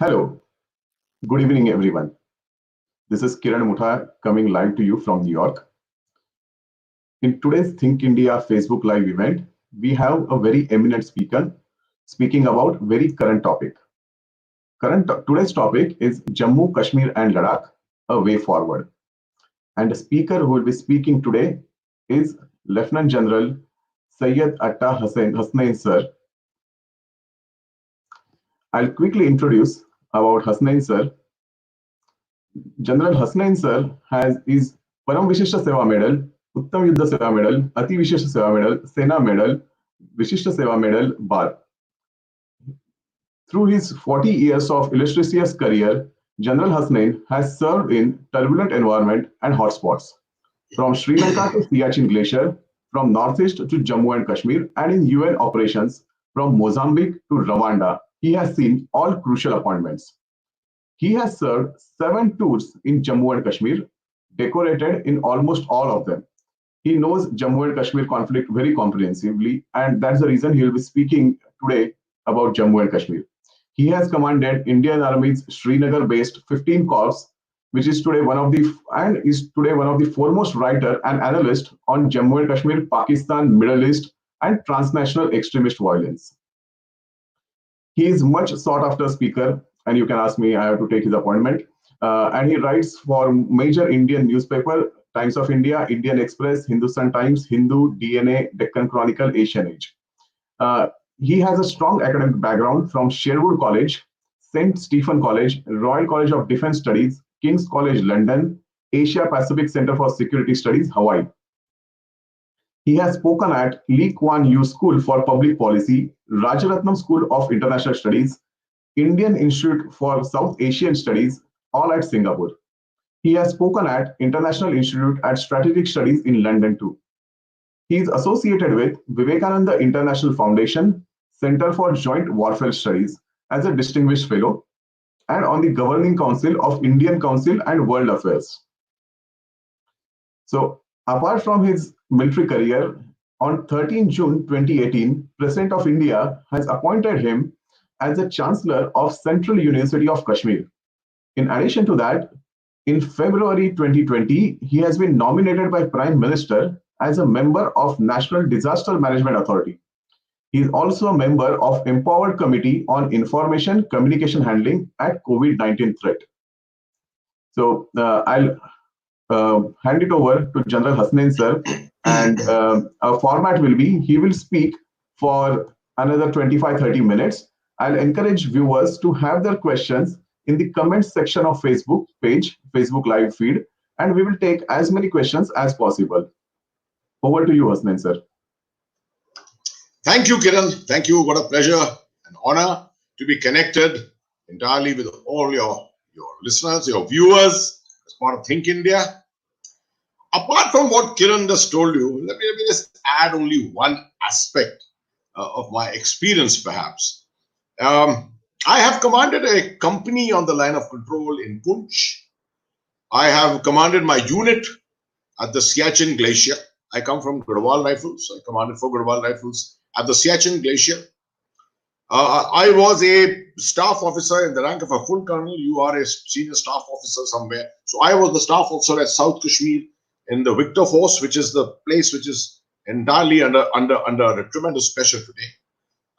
Hello, good evening, everyone. This is Kiran coming live to you from New York. In today's Think India Facebook Live event, we have a very eminent speaker speaking about very current topic. Today's topic is Jammu, Kashmir, and Ladakh, a way forward. And the speaker who will be speaking today is Lieutenant General Syad Hasnain sir. I'll quickly introduce about Hasnain sir. General Hasnain sir is Param Vishishta Seva Medal, Uttam Yuddha Seva Medal, Ati Vishishta Seva Medal, Sena Medal, Vishishta Seva Medal, Bar. Through his 40 years of illustrious career, General Hasnain has served in turbulent environment and hotspots, from Sri Lanka to Siachen Glacier, from Northeast to Jammu and Kashmir, and in UN operations from Mozambique to Rwanda. He has seen all crucial appointments. He has served 7 tours in Jammu and Kashmir, decorated in almost all of them. He knows Jammu and Kashmir conflict very comprehensively, and that's the reason he will be speaking today about Jammu and Kashmir. He has commanded Indian Army's Srinagar-based 15 Corps, which is today one of the foremost writer and analyst on Jammu and Kashmir, Pakistan, Middle East, and transnational extremist violence. He is much sought after speaker, and you can ask me, I have to take his appointment. And he writes for major Indian newspaper, Times of India, Indian Express, Hindustan Times, Hindu, DNA, Deccan Chronicle, Asian Age. He has a strong academic background from Sherwood College, St. Stephen College, Royal College of Defence Studies, King's College London, Asia Pacific Center for Security Studies, Hawaii. He has spoken at Lee Kuan Yew School for Public Policy, Rajaratnam School of International Studies, Indian Institute for South Asian Studies, all at Singapore. He has spoken at International Institute at Strategic Studies in London too. He is associated with Vivekananda International Foundation, Center for Joint Warfare Studies as a Distinguished Fellow, and on the Governing Council of Indian Council and World Affairs. So, apart from his military career, on 13 June 2018, President of India has appointed him as the Chancellor of Central University of Kashmir. In addition to that, in February 2020, he has been nominated by Prime Minister as a member of National Disaster Management Authority. He is also a member of Empowered Committee on Information Communication Handling at COVID-19 threat. So I'll hand it over to General Hasnain sir, and our format will be, he will speak for another 25-30 minutes. I'll encourage viewers to have their questions in the comments section of Facebook page, Facebook live feed, and we will take as many questions as possible. Over to you, Hasnain sir. Thank you, Kiran. Thank you. What a pleasure and honor to be connected entirely with all your listeners, your viewers, as part of Think India. Apart from what Kiran just told you, let me just add only one aspect of my experience, perhaps. I have commanded a company on the line of control in Poonch. I have commanded my unit at the Siachen Glacier. I come from Garhwal Rifles. I commanded 4 Garhwal Rifles at the Siachen Glacier. I was a staff officer in the rank of a full colonel. You are a senior staff officer somewhere. So I was the staff officer at South Kashmir in the Victor Force, which is the place which is entirely under tremendous pressure today.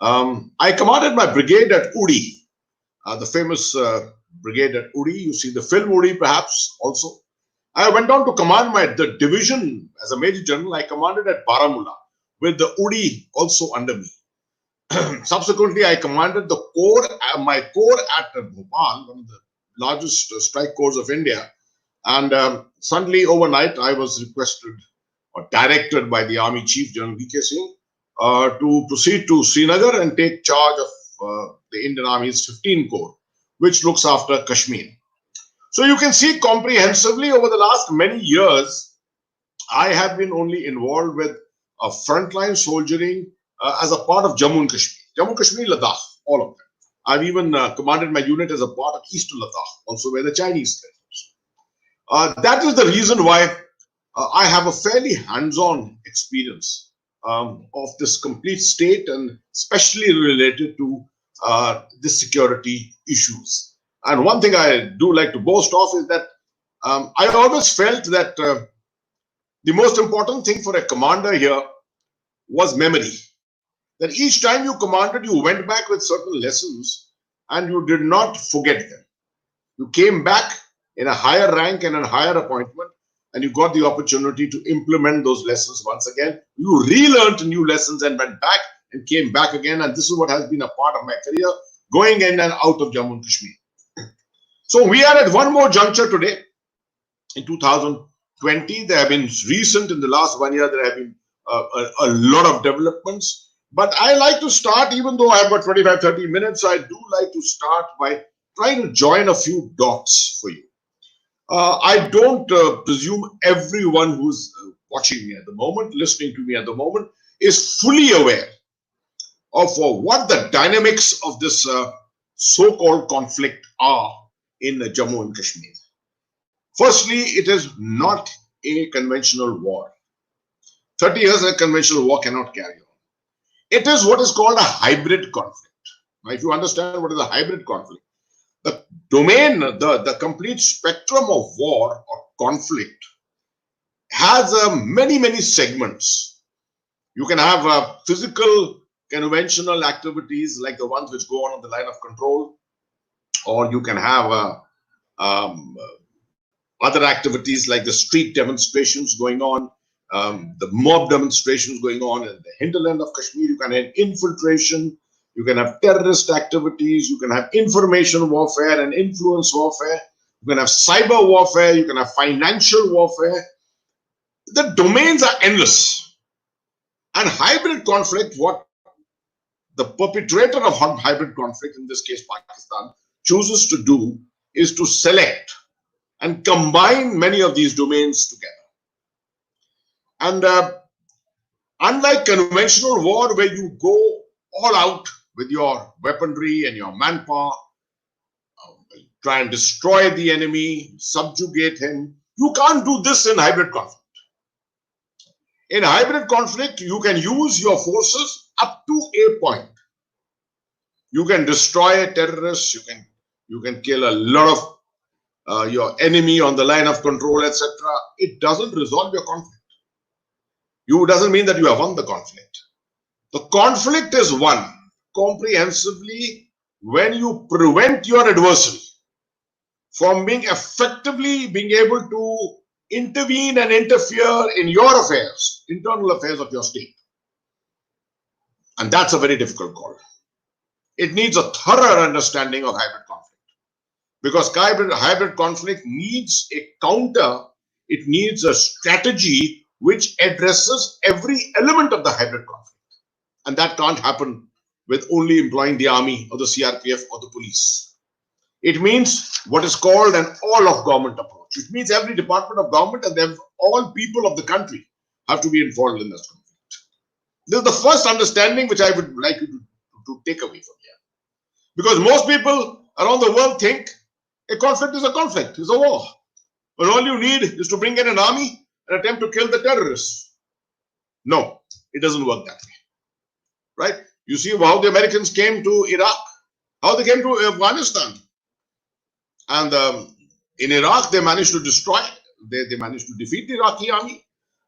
I commanded my brigade at Uri, the famous brigade at Uri. You see the film Uri, perhaps, also. I went on to command the division as a major general. I commanded at Baramulla, with the Uri also under me. Subsequently, I commanded my corps at Bhopal, one of the largest strike corps of India. And suddenly, overnight, I was requested or directed by the Army Chief, General V.K. Singh, to proceed to Srinagar and take charge of the Indian Army's 15 Corps, which looks after Kashmir. So you can see comprehensively over the last many years, I have been only involved with frontline soldiering as a part of Jammu and Kashmir. Jammu, Kashmir, Ladakh, all of them. I've even commanded my unit as a part of Eastern Ladakh, also where the Chinese threat is. That is the reason why I have a fairly hands-on experience of this complete state, and especially related to the security issues. And one thing I do like to boast of is that I always felt that the most important thing for a commander here was memory. That each time you commanded, you went back with certain lessons and you did not forget them. You came back in a higher rank and a higher appointment, and you got the opportunity to implement those lessons once again. You relearned new lessons and went back and came back again. And this is what has been a part of my career, going in and out of Jammu and Kashmir. So we are at one more juncture today. In 2020, there have been recent, in the last 1 year, there have been a lot of developments. But I like to start, even though I've got 25, 30 minutes, I do like to start by trying to join a few dots for you. I don't presume everyone who's watching me at the moment, listening to me at the moment, is fully aware of what the dynamics of this so-called conflict are in Jammu and Kashmir. Firstly, it is not a conventional war. 30 years a conventional war cannot carry on. It is what is called a hybrid conflict. Now, if you understand what is a hybrid conflict, the domain, the complete spectrum of war or conflict has many segments. You can have physical conventional activities like the ones which go on the line of control, or you can have other activities like the street demonstrations going on, the mob demonstrations going on in the hinterland of Kashmir. You can have infiltration, you can have terrorist activities, you can have information warfare and influence warfare, you can have cyber warfare, you can have financial warfare. The domains are endless. And hybrid conflict, what the perpetrator of hybrid conflict, in this case Pakistan, chooses to do is to select and combine many of these domains together. And unlike conventional war, where you go all out with your weaponry and your manpower, try and destroy the enemy, subjugate him, you can't do this in hybrid conflict. In hybrid conflict, you can use your forces up to a point. You can destroy a terrorist, you can kill a lot of your enemy on the line of control, etc. It doesn't resolve your conflict. It doesn't mean that you have won the conflict. The conflict is won comprehensively when you prevent your adversary from being able to intervene and interfere in your affairs, internal affairs of your state. And that's a very difficult call. It needs a thorough understanding of hybrid conflict, because hybrid conflict needs a counter, it needs a strategy which addresses every element of the hybrid conflict. And that can't happen with only employing the army or the CRPF or the police. It means what is called an all-of-government approach. It means every department of government and all people of the country have to be involved in this conflict. This is the first understanding which I would like you to take away from here. Because most people around the world think a conflict is a conflict, is a war. But all you need is to bring in an army and attempt to kill the terrorists. No, it doesn't work that way. Right? You see how the Americans came to Iraq, how they came to Afghanistan. And in Iraq, they managed to destroy, they managed to defeat the Iraqi army.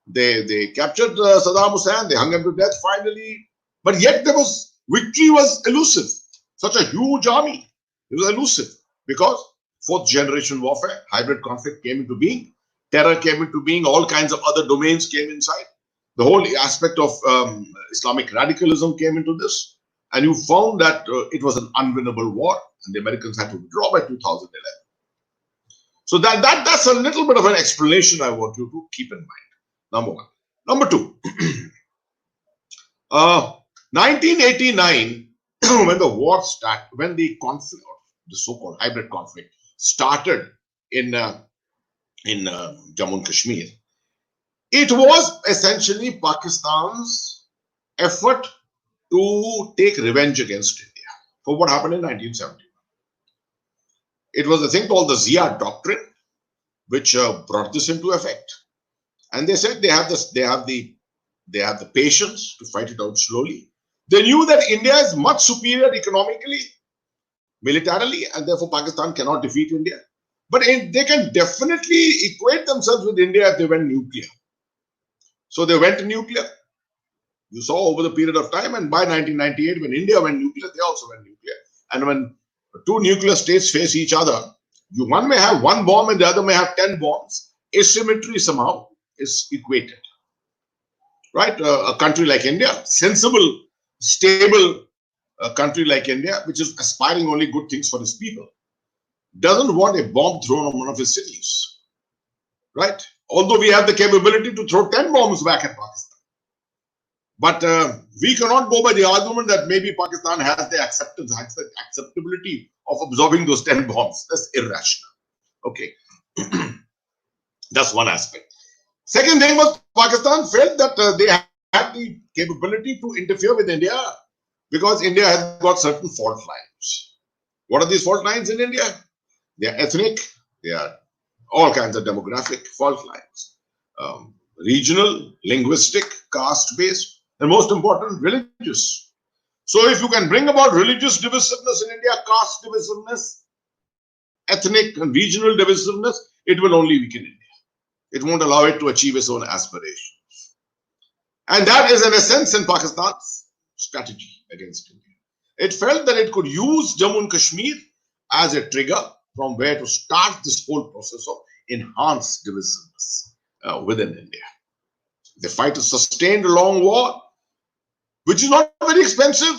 They captured Saddam Hussein, they hung him to death finally. But yet victory was elusive. Such a huge army, it was elusive because fourth generation warfare, hybrid conflict came into being, terror came into being, all kinds of other domains came inside. The whole aspect of Islamic radicalism came into this, and you found that it was an unwinnable war, and the Americans had to withdraw by 2011. So that's a little bit of an explanation I want you to keep in mind. Number one. Number two, 1989, when the war started, when the conflict, the so-called hybrid conflict, started in Jammu and Kashmir, it was essentially Pakistan's effort to take revenge against India for what happened in 1971. It was a thing called the Syad doctrine, which brought this into effect. And they said they have the patience to fight it out slowly. They knew that India is much superior economically, militarily, and therefore Pakistan cannot defeat India. But they can definitely equate themselves with India if they went nuclear. So they went nuclear. You saw over the period of time, and by 1998, when India went nuclear, they also went nuclear. And when two nuclear states face each other, one may have one bomb and the other may have 10 bombs. Asymmetry somehow is equated. Right? A country like India, sensible, stable country like India, which is aspiring only good things for its people, doesn't want a bomb thrown on one of its cities. Right? Although we have the capability to throw 10 bombs back at Pakistan. But we cannot go by the argument that maybe Pakistan has the acceptability of absorbing those 10 bombs. That's irrational. Okay. That's one aspect. Second thing was Pakistan felt that they had the capability to interfere with India because India has got certain fault lines. What are these fault lines in India? They are ethnic, they are all kinds of demographic fault lines, regional, linguistic, caste-based, and most important, religious. So if you can bring about religious divisiveness in India, caste divisiveness, ethnic and regional divisiveness, it will only weaken India. It won't allow it to achieve its own aspirations. And that is, in a sense, in Pakistan's strategy against India. It felt that it could use Jammu and Kashmir as a trigger from where to start this whole process of enhanced divisiveness within India. They fight a sustained long war, which is not very expensive,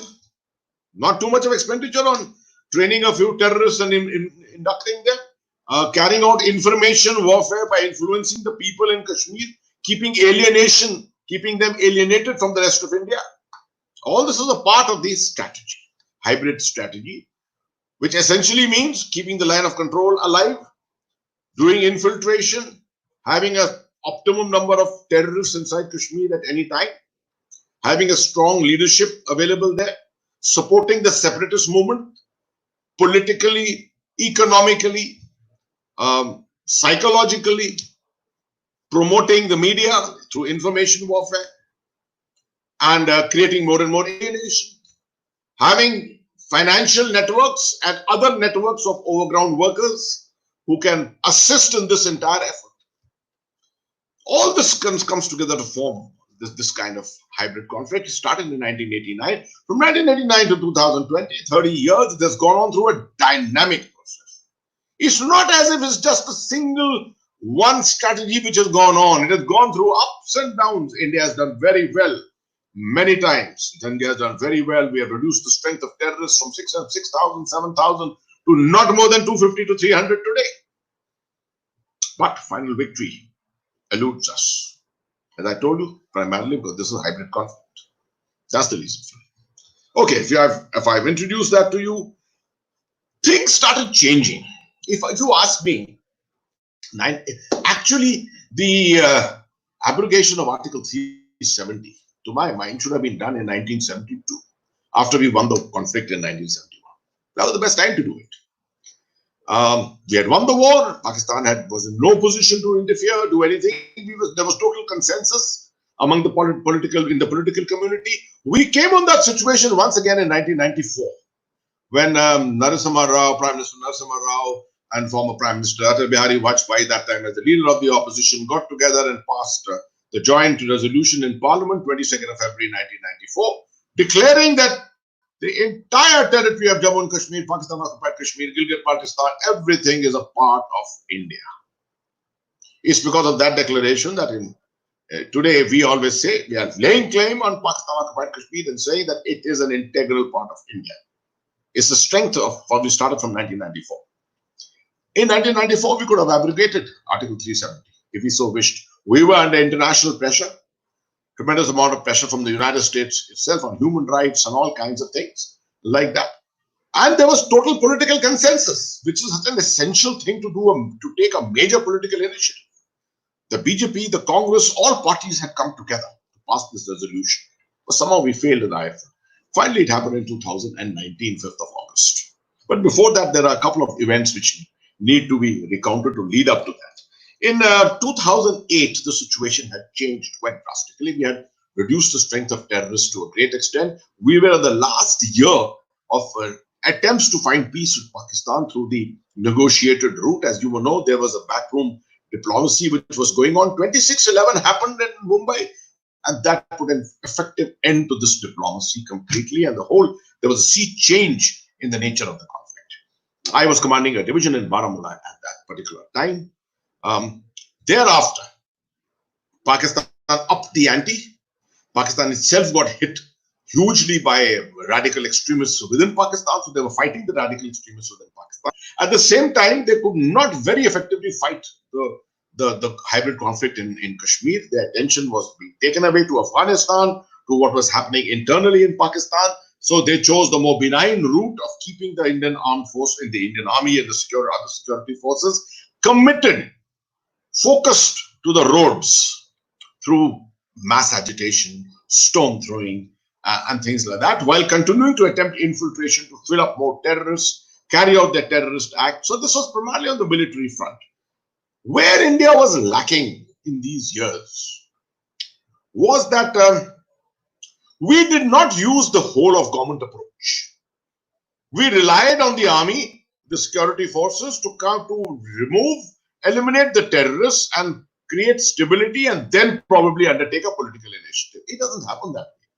not too much of expenditure on training a few terrorists and inducting them, carrying out information warfare by influencing the people in Kashmir, keeping them alienated from the rest of India. All this is a part of this strategy, hybrid strategy, which essentially means keeping the line of control alive, doing infiltration, having an optimum number of terrorists inside Kashmir at any time, having a strong leadership available there, supporting the separatist movement politically, economically, psychologically, promoting the media through information warfare, and creating more and more alienation, having financial networks and other networks of overground workers who can assist in this entire effort. All this comes together to form this kind of hybrid conflict. It started in 1989. From 1989 to 2020, 30 years, it has gone on through a dynamic process. It's not as if it's just a single one strategy which has gone on. It has gone through ups and downs. India has done very well many times. India has done very well. We have reduced the strength of terrorists from 6,000, 7,000 to not more than 250 to 300 today. But final victory eludes us. As I told you, primarily because this is a hybrid conflict. That's the reason for it. Okay, if I've introduced that to you, things started changing. If you ask me, actually the abrogation of Article 370, to my mind, should have been done in 1972, after we won the conflict in 1971. That was the best time to do it. We had won the war. Pakistan was in no position to interfere, do anything. There was total consensus among the political community. We came on that situation once again in 1994, when Prime Minister Narasimha Rao and former Prime Minister Atal Bihari Vajpayee, that time as the leader of the opposition, got together and passed the joint resolution in Parliament, 22nd of February 1994, declaring that the entire territory of Jammu and Kashmir, Pakistan occupied Kashmir, Gilgit-Baltistan, everything is a part of India. It's because of that declaration that today we always say we are laying claim on Pakistan occupied Kashmir and saying that it is an integral part of India. It's the strength of what we started from 1994. In 1994, we could have abrogated Article 370 if we so wished. We were under international pressure. Tremendous amount of pressure from the United States itself on human rights and all kinds of things like that. And there was total political consensus, which is such an essential thing to do, to take a major political initiative. The BJP, the Congress, all parties had come together to pass this resolution. But somehow we failed in IFL. Finally, it happened in 2019, 5th of August. But before that, there are a couple of events which need to be recounted to lead up to that. In 2008, the situation had changed quite drastically. We had reduced the strength of terrorists to a great extent. We were in the last year of attempts to find peace with Pakistan through the negotiated route. As you will know, there was a backroom diplomacy which was going on. 26/11 happened in Mumbai, and that put an effective end to this diplomacy completely. And there was a sea change in the nature of the conflict. I was commanding a division in Baramulla at that particular time. Thereafter, Pakistan upped the ante. Pakistan itself got hit hugely by radical extremists within Pakistan, so they were fighting the radical extremists within Pakistan. At the same time, they could not very effectively fight the hybrid conflict in Kashmir. Their attention was being taken away to Afghanistan, to what was happening internally in Pakistan. So they chose the more benign route of keeping the Indian armed force in the Indian army and the other security forces committed, focused to the roads through mass agitation, storm throwing, and things like that, while continuing to attempt infiltration to fill up more terrorists, carry out their terrorist acts. So this was primarily on the military front. Where India was lacking in these years was that we did not use the whole of government approach. We relied on the army, the security forces to come to eliminate the terrorists and create stability, and then probably undertake a political initiative. It doesn't happen that way.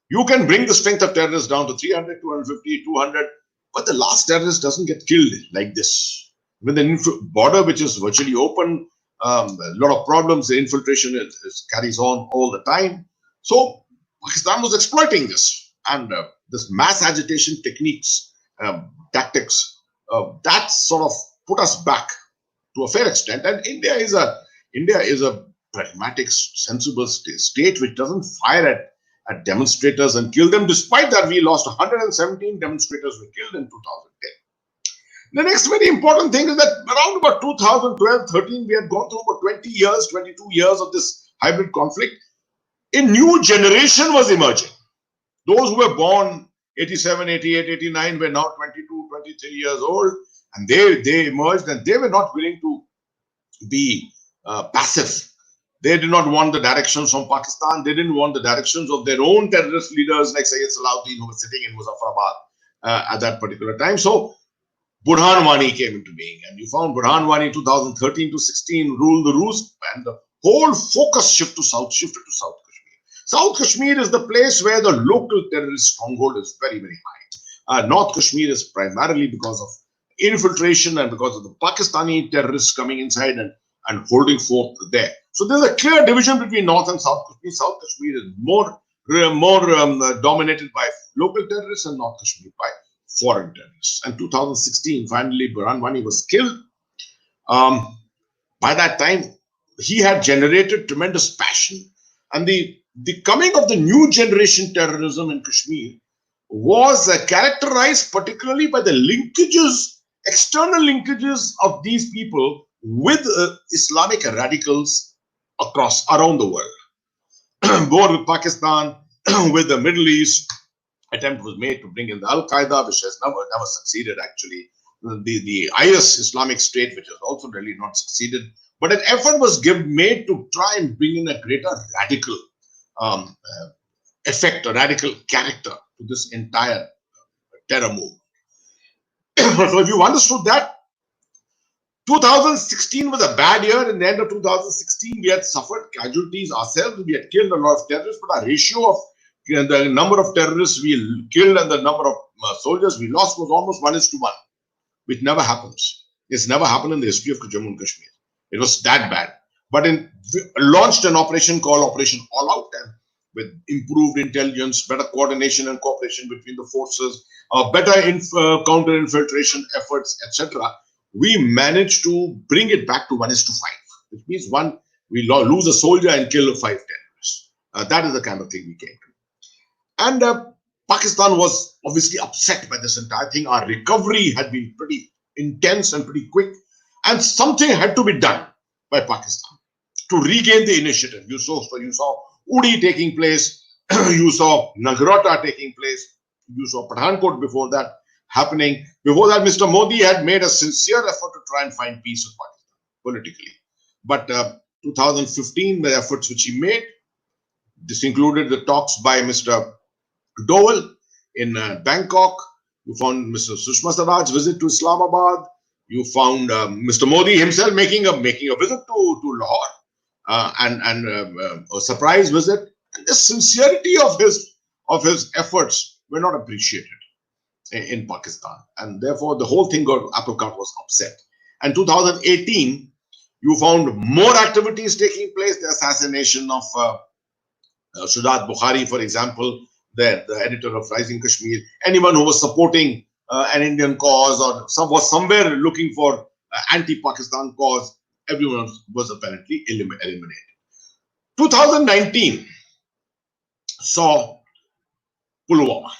You can bring the strength of terrorists down to 300, 250, 200, but the last terrorist doesn't get killed like this. With the border which is virtually open, a lot of problems, the infiltration carries on all the time. So Pakistan was exploiting this, and this mass agitation techniques, tactics, that sort of put us back to a fair extent. And India is a pragmatic, sensible state which doesn't fire at demonstrators and kill them. Despite that, we lost 117 demonstrators were killed in 2010. The next very important thing is that around about 2012-13, we had gone through about 20 years, 22 years of this hybrid conflict. A new generation was emerging. Those who were born 87, 88, 89 were now 22, 23 years old, and they emerged, and they were not willing to be passive. They did not want the directions from Pakistan. They didn't want the directions of their own terrorist leaders like Syed Salahuddin, who was sitting in Muzaffarabad at that particular time. So Burhan Wani came into being, and you found Burhan Wani 2013 to 16 ruled the roost, and the whole focus shifted to South Kashmir. South Kashmir is the place where the local terrorist stronghold is very, very high. North Kashmir is primarily because of infiltration and because of the Pakistani terrorists coming inside and holding forth there. So there's a clear division between North and South Kashmir. South Kashmir is more dominated by local terrorists, and North Kashmir by foreign terrorists. And 2016, finally, Burhan Wani was killed. By that time, he had generated tremendous passion, and the coming of the new generation terrorism in Kashmir was characterized particularly by the linkages, external linkages of these people with Islamic radicals around the world, both with Pakistan, with the Middle East. Attempt was made to bring in the Al-Qaeda, which has never succeeded actually. The IS, Islamic State, which has also really not succeeded. But an effort was made to try and bring in a greater radical effect, a radical character to this entire terror move. So if you understood that, 2016 was a bad year. In the end of 2016, we had suffered casualties ourselves. We had killed a lot of terrorists, but our ratio of the number of terrorists we killed and the number of soldiers we lost was almost 1:1, which never happens. It's never happened in the history of Jammu and Kashmir. It was that bad. But launched an operation called Operation All Out, and with improved intelligence, better coordination and cooperation between the forces, better counter-infiltration efforts, etc., we managed to bring it back to 1:5, which means we lose a soldier and kill 5 terrorists. That is the kind of thing we came to. And Pakistan was obviously upset by this entire thing. Our recovery had been pretty intense and pretty quick, and something had to be done by Pakistan to regain the initiative. You saw Uri taking place, you saw Nagrota taking place, you saw Pathankot before that happening. Before that, Mr. Modi had made a sincere effort to try and find peace with Pakistan politically. But 2015, the efforts which he made, this included the talks by Mr. Dole in Bangkok, You found Mr. Sushma Swaraj's visit to Islamabad. You found Mr. Modi himself making a visit to Lahore, and a surprise visit. And the sincerity of his efforts were not appreciated in Pakistan, and therefore the whole thing apple cart was upset. And 2018, you found more activities taking place. The assassination of Shujat Bukhari, for example, the editor of Rising Kashmir. Anyone who was supporting an Indian cause or was somewhere looking for anti-Pakistan cause, everyone was apparently eliminated. 2019 saw Pulwama,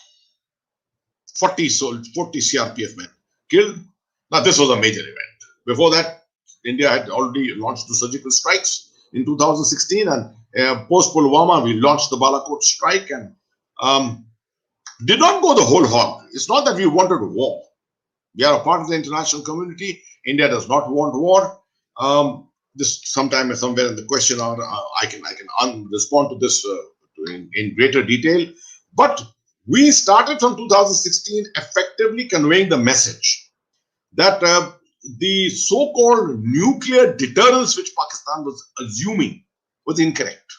40 CRPF men killed. Now, this was a major event. Before that, India had already launched the surgical strikes in 2016, and post Pulwama, we launched the Balakot strike and did not go the whole hog. It's not that we wanted war. We are a part of the international community. India does not want war. This sometime somewhere in the question hour, I can respond to this in greater detail. But we started from 2016 effectively conveying the message that the so-called nuclear deterrence which Pakistan was assuming was incorrect.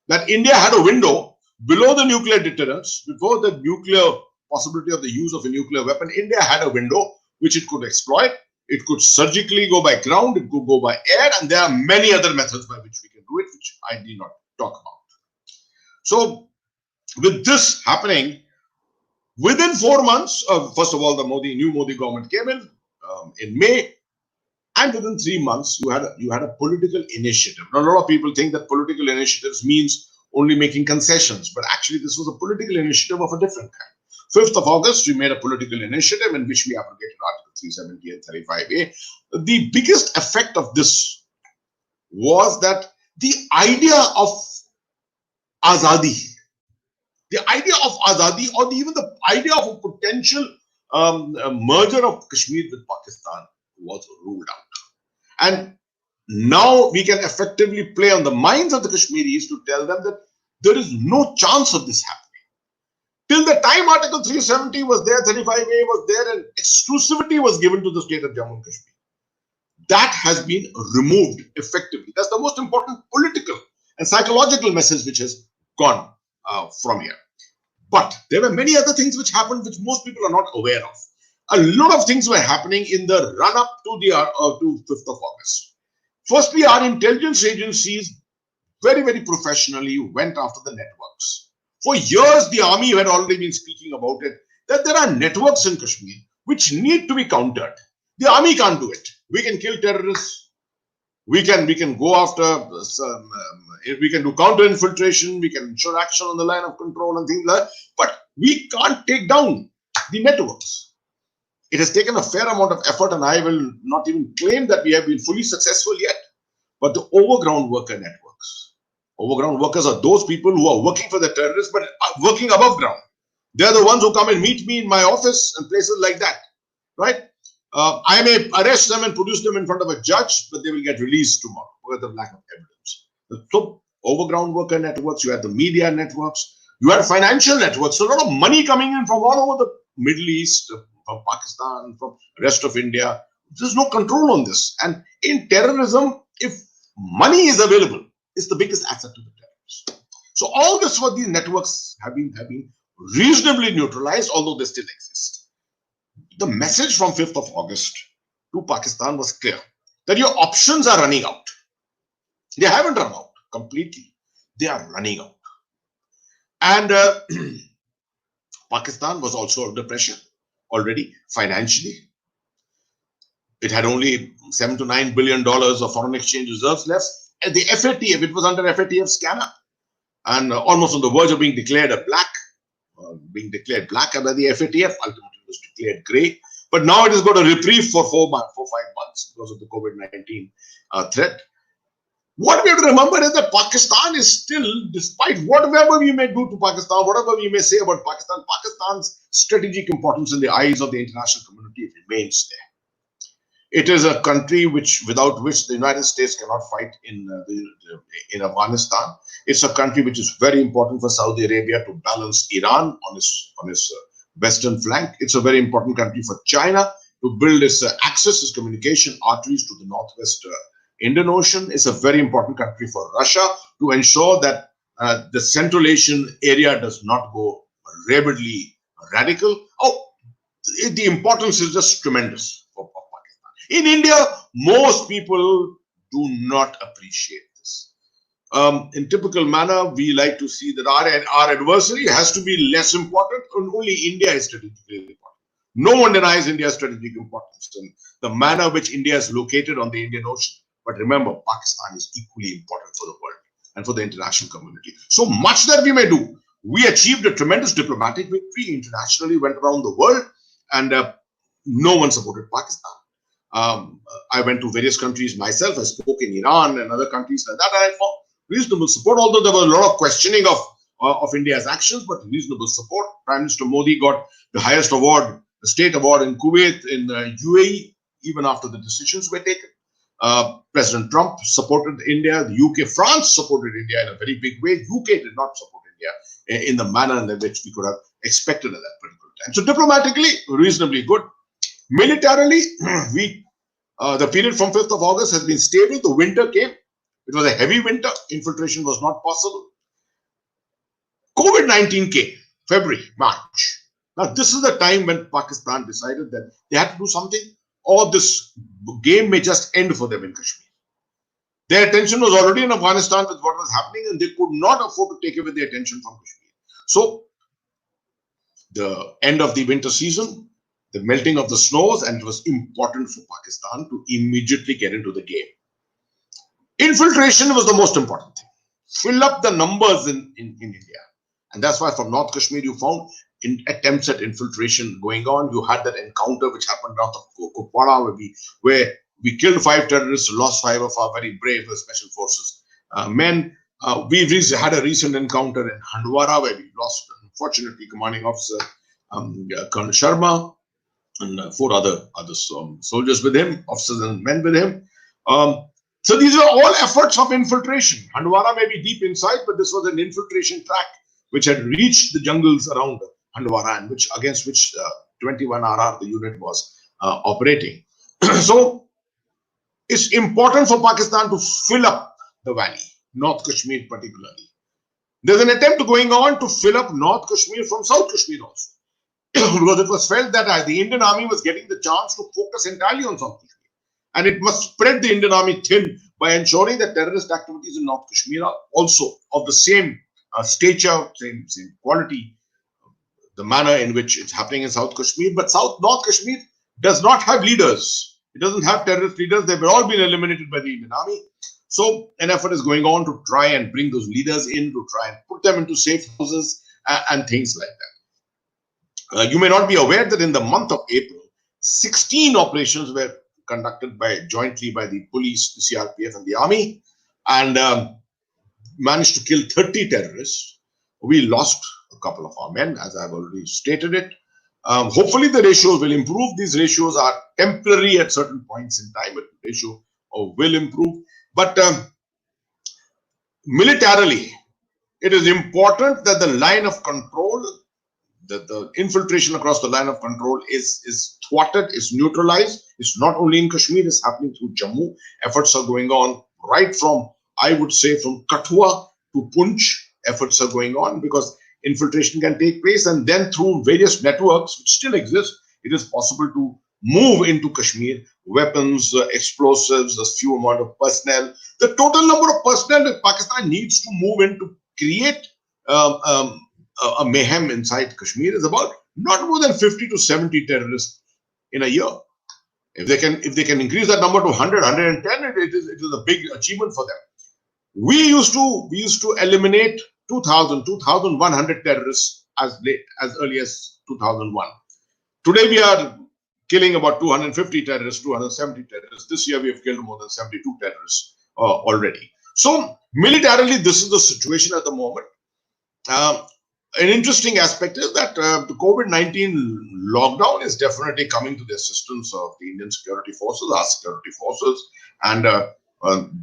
That India had a window below the nuclear deterrence, before the nuclear possibility of the use of a nuclear weapon. India had a window which it could exploit. It could surgically go by ground, it could go by air, and there are many other methods by which we can do it, which I need not talk about. So, with this happening, within 4 months, first of all, the new Modi government came in May, and within 3 months, you had a political initiative. Now, a lot of people think that political initiatives means only making concessions, but actually, this was a political initiative of a different kind. 5th of August, we made a political initiative in which we abrogated Article 370 and 35A. The biggest effect of this was that the idea of Azadi, or even the idea of a potential merger of Kashmir with Pakistan was ruled out. And now we can effectively play on the minds of the Kashmiris to tell them that there is no chance of this happening. Till the time Article 370 was there, 35A was there, and exclusivity was given to the state of Jammu and Kashmir. That has been removed effectively. That's the most important political and psychological message which has gone from here. But there were many other things which happened which most people are not aware of. A lot of things were happening in the run-up to the 5th of August. Firstly, our intelligence agencies very, very professionally went after the networks. For years, the army had already been speaking about it, that there are networks in Kashmir which need to be countered. The army can't do it. We can kill terrorists. We can go after we can do counter infiltration. We can ensure action on the line of control and things like that. But we can't take down the networks. It has taken a fair amount of effort, and I will not even claim that we have been fully successful yet. But the overground worker networks. Overground workers are those people who are working for the terrorists but are working above ground. They are the ones who come and meet me in my office and places like that, right? I may arrest them and produce them in front of a judge, but they will get released tomorrow because of lack of evidence. So, overground worker networks, you had the media networks, you had financial networks, so a lot of money coming in from all over the Middle East, from Pakistan, from the rest of India. There's no control on this. And in terrorism, if money is available, it's the biggest asset to the terrorists. So all this for these networks have been reasonably neutralized, although they still exist. The message from 5th of August to Pakistan was clear, that your options are running out. They haven't run out completely. They are running out. And Pakistan was also under pressure already financially. It had only $7 to $9 billion of foreign exchange reserves left. And the FATF, it was under FATF scanner and almost on the verge of being declared black under the FATF. Ultimately, it was declared grey. But now it has got a reprieve for 4 5 months because of the COVID-19 threat. What we have to remember is that Pakistan is still, despite whatever we may do to Pakistan, whatever we may say about Pakistan, Pakistan's strategic importance in the eyes of the international community remains there. It is a country without which the United States cannot fight in Afghanistan. It's a country which is very important for Saudi Arabia to balance Iran on its western flank. It's a very important country for China to build its access, its communication arteries to the northwest Indian Ocean. It's a very important country for Russia to ensure that the Central Asian area does not go rabidly radical. Oh, the importance is just tremendous for Pakistan. In India, most people do not appreciate this. In typical manner, we like to see that our adversary has to be less important, and only India is strategically important. No one denies India's strategic importance and the manner which India is located on the Indian Ocean. But remember, Pakistan is equally important for the world and for the international community. So much that we may do, we achieved a tremendous diplomatic victory internationally, went around the world, and no one supported Pakistan. I went to various countries myself. I spoke in Iran and other countries like that, and I found reasonable support, although there was a lot of questioning of India's actions, but reasonable support. Prime Minister Modi got the highest award, the state award in Kuwait, in the UAE, even after the decisions were taken. President Trump supported India. The UK, France supported India in a very big way. UK did not support India in the manner in which we could have expected at that particular time. So diplomatically, reasonably good. Militarily, the period from 5th of August has been stable. The winter came. It was a heavy winter. Infiltration was not possible. COVID-19 came, February, March. Now, this is the time when Pakistan decided that they had to do something, or this game may just end for them in Kashmir. Their attention was already in Afghanistan with what was happening, and they could not afford to take away their attention from Kashmir. So, the end of the winter season, the melting of the snows, and it was important for Pakistan to immediately get into the game. Infiltration was the most important thing. Fill up the numbers in India. And that's why from North Kashmir, you found attempts at infiltration going on. You had that encounter which happened north of Kupwara, where we killed 5 terrorists, lost 5 of our very brave special forces men. We had a recent encounter in Handwara, where we lost, unfortunately, commanding officer Colonel Sharma and 4 other soldiers with him, officers and men with him. So these are all efforts of infiltration. Handwara may be deep inside, but this was an infiltration track which had reached the jungles around Handwara, and against which 21 RR, the unit, was operating. So it's important for Pakistan to fill up the valley, North Kashmir particularly. There's an attempt going on to fill up North Kashmir from South Kashmir also. Because it was felt that the Indian army was getting the chance to focus entirely on South Kashmir. And it must spread the Indian army thin by ensuring that terrorist activities in North Kashmir are also of the same stature, same quality, the manner in which it's happening in South Kashmir. But North Kashmir does not have leaders. It doesn't have terrorist leaders. They've all been eliminated by the Indian army. So an effort is going on to try and bring those leaders in, to try and put them into safe houses and things like that. You may not be aware that in the month of April, 16 operations were conducted jointly by the police, the CRPF, and the army, and managed to kill 30 terrorists. We lost a couple of our men, as I've already stated it. Hopefully the ratios will improve. These ratios are temporary at certain points in time, but the ratio will improve. But militarily, it is important that the line of control, that the infiltration across the line of control is thwarted, is neutralized. It's not only in Kashmir, it's happening through Jammu. Efforts are going on right from, I would say, from Kathua to Poonch. Efforts are going on because infiltration can take place, and then through various networks which still exist, it is possible to move into Kashmir, weapons, explosives, a few amount of personnel. The total number of personnel that Pakistan needs to move in to create a mayhem inside Kashmir is about not more than 50 to 70 terrorists in a year. If they can increase that number to 100, 110, it is a big achievement for them. We used to eliminate 2,100 terrorists as early as 2001. Today we are killing about 250 terrorists, 270 terrorists. This year we have killed more than 72 terrorists already. So militarily, this is the situation at the moment. An interesting aspect is that the COVID-19 lockdown is definitely coming to the assistance of the Indian security forces, our security forces. And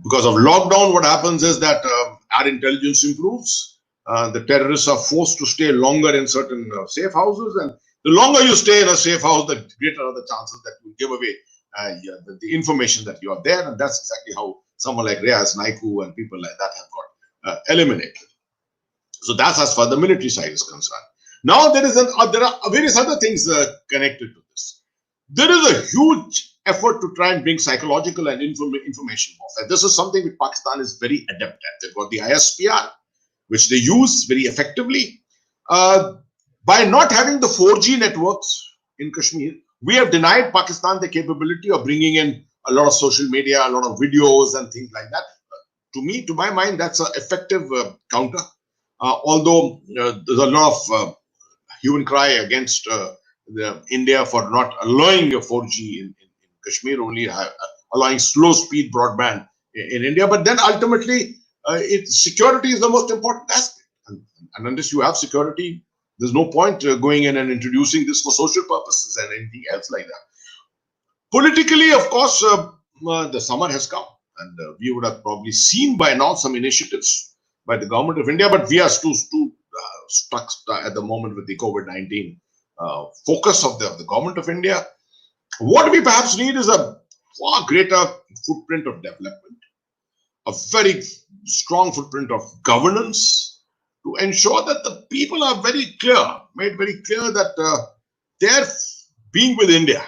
because of lockdown, what happens is that our intelligence improves. The terrorists are forced to stay longer in certain safe houses, and The longer you stay in a safe house, the greater are the chances that you give away the information that you are there. And that's exactly how someone like Reyes, Naiku, and people like that have got eliminated. So that's as far as the military side is concerned. Now there are various other things connected to this. There is a huge effort to try and bring psychological and information warfare. This is something that Pakistan is very adept at. They've got the ISPR, which they use very effectively. By not having the 4G networks in Kashmir, we have denied Pakistan the capability of bringing in a lot of social media, a lot of videos and things like that. To my mind, that's an effective counter. Although there's a lot of hue and cry against India for not allowing a 4G in Kashmir, only allowing slow speed broadband in India. But then ultimately, security is the most important aspect. And unless you have security, there's no point going in and introducing this for social purposes and anything else like that. Politically, of course, the summer has come, and we would have probably seen by now some initiatives by the government of India, but we are still stuck at the moment with the COVID-19 focus of the government of India. What we perhaps need is a far greater footprint of development, a very strong footprint of governance, to ensure that the people are made very clear that their being with India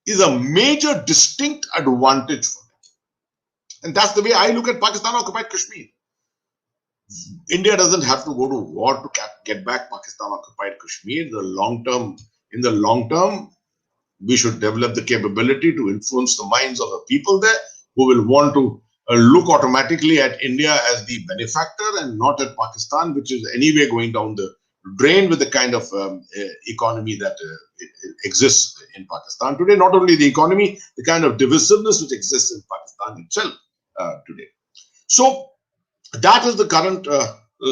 is a major distinct advantage for them. And that's the way I look at Pakistan occupied Kashmir. India doesn't have to go to war to get back Pakistan occupied Kashmir. In the long term, we should develop the capability to influence the minds of the people there, who will want to look automatically at India as the benefactor and not at Pakistan, which is anyway going down the drain with the kind of economy that exists in Pakistan today. Not only the economy, the kind of divisiveness which exists in Pakistan itself today. So that is the current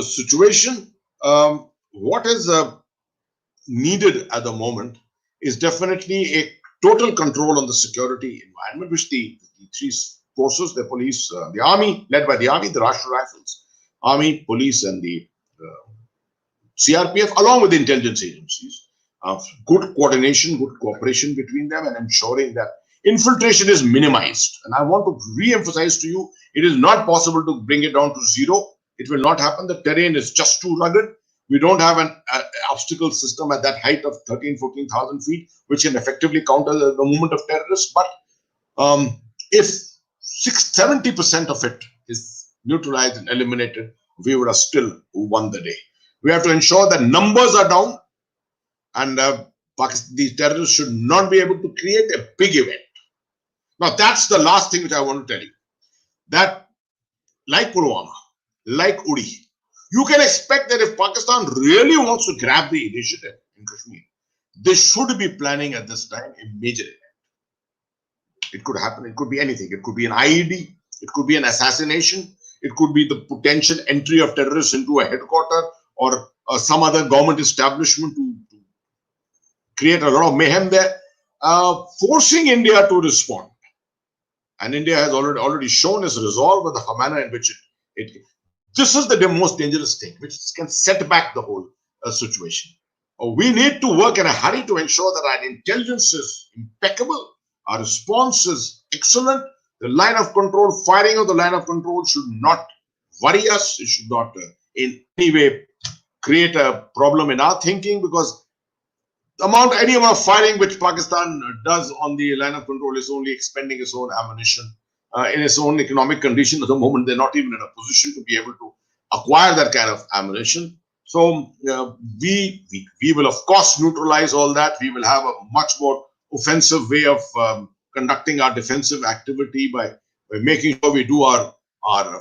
situation. What is needed at the moment is definitely a total control on the security environment, which the three forces, the police, the army, led by the army, the Rashtra Rifles, army, police, and the CRPF, along with the intelligence agencies, good coordination, good cooperation between them, and ensuring that infiltration is minimized. And I want to re-emphasize to you, it is not possible to bring it down to zero. It will not happen. The terrain is just too rugged. We don't have an obstacle system at that height of 14,000 feet, which can effectively counter the movement of terrorists. But if 70% of it is neutralized and eliminated, we would have still won the day. We have to ensure that numbers are down, and these terrorists should not be able to create a big event. Now, that's the last thing which I want to tell you. That, like Pulwama, like Uri, you can expect that if Pakistan really wants to grab the initiative in Kashmir, they should be planning at this time a major event. It could happen. It could be anything. It could be an IED. It could be an assassination. It could be the potential entry of terrorists into a headquarter or some other government establishment to create a lot of mayhem there, forcing India to respond. And India has already shown its resolve with the manner in which this is the most dangerous thing, which can set back the whole situation. We need to work in a hurry to ensure that our intelligence is impeccable, our response is excellent. The line of control, firing of the line of control should not worry us. It should not in any way create a problem in our thinking, because any amount of firing which Pakistan does on the line of control is only expending its own ammunition in its own economic condition. At the moment, they're not even in a position to be able to acquire that kind of ammunition. So we will, of course, neutralize all that. We will have a much more offensive way of conducting our defensive activity by making sure we do our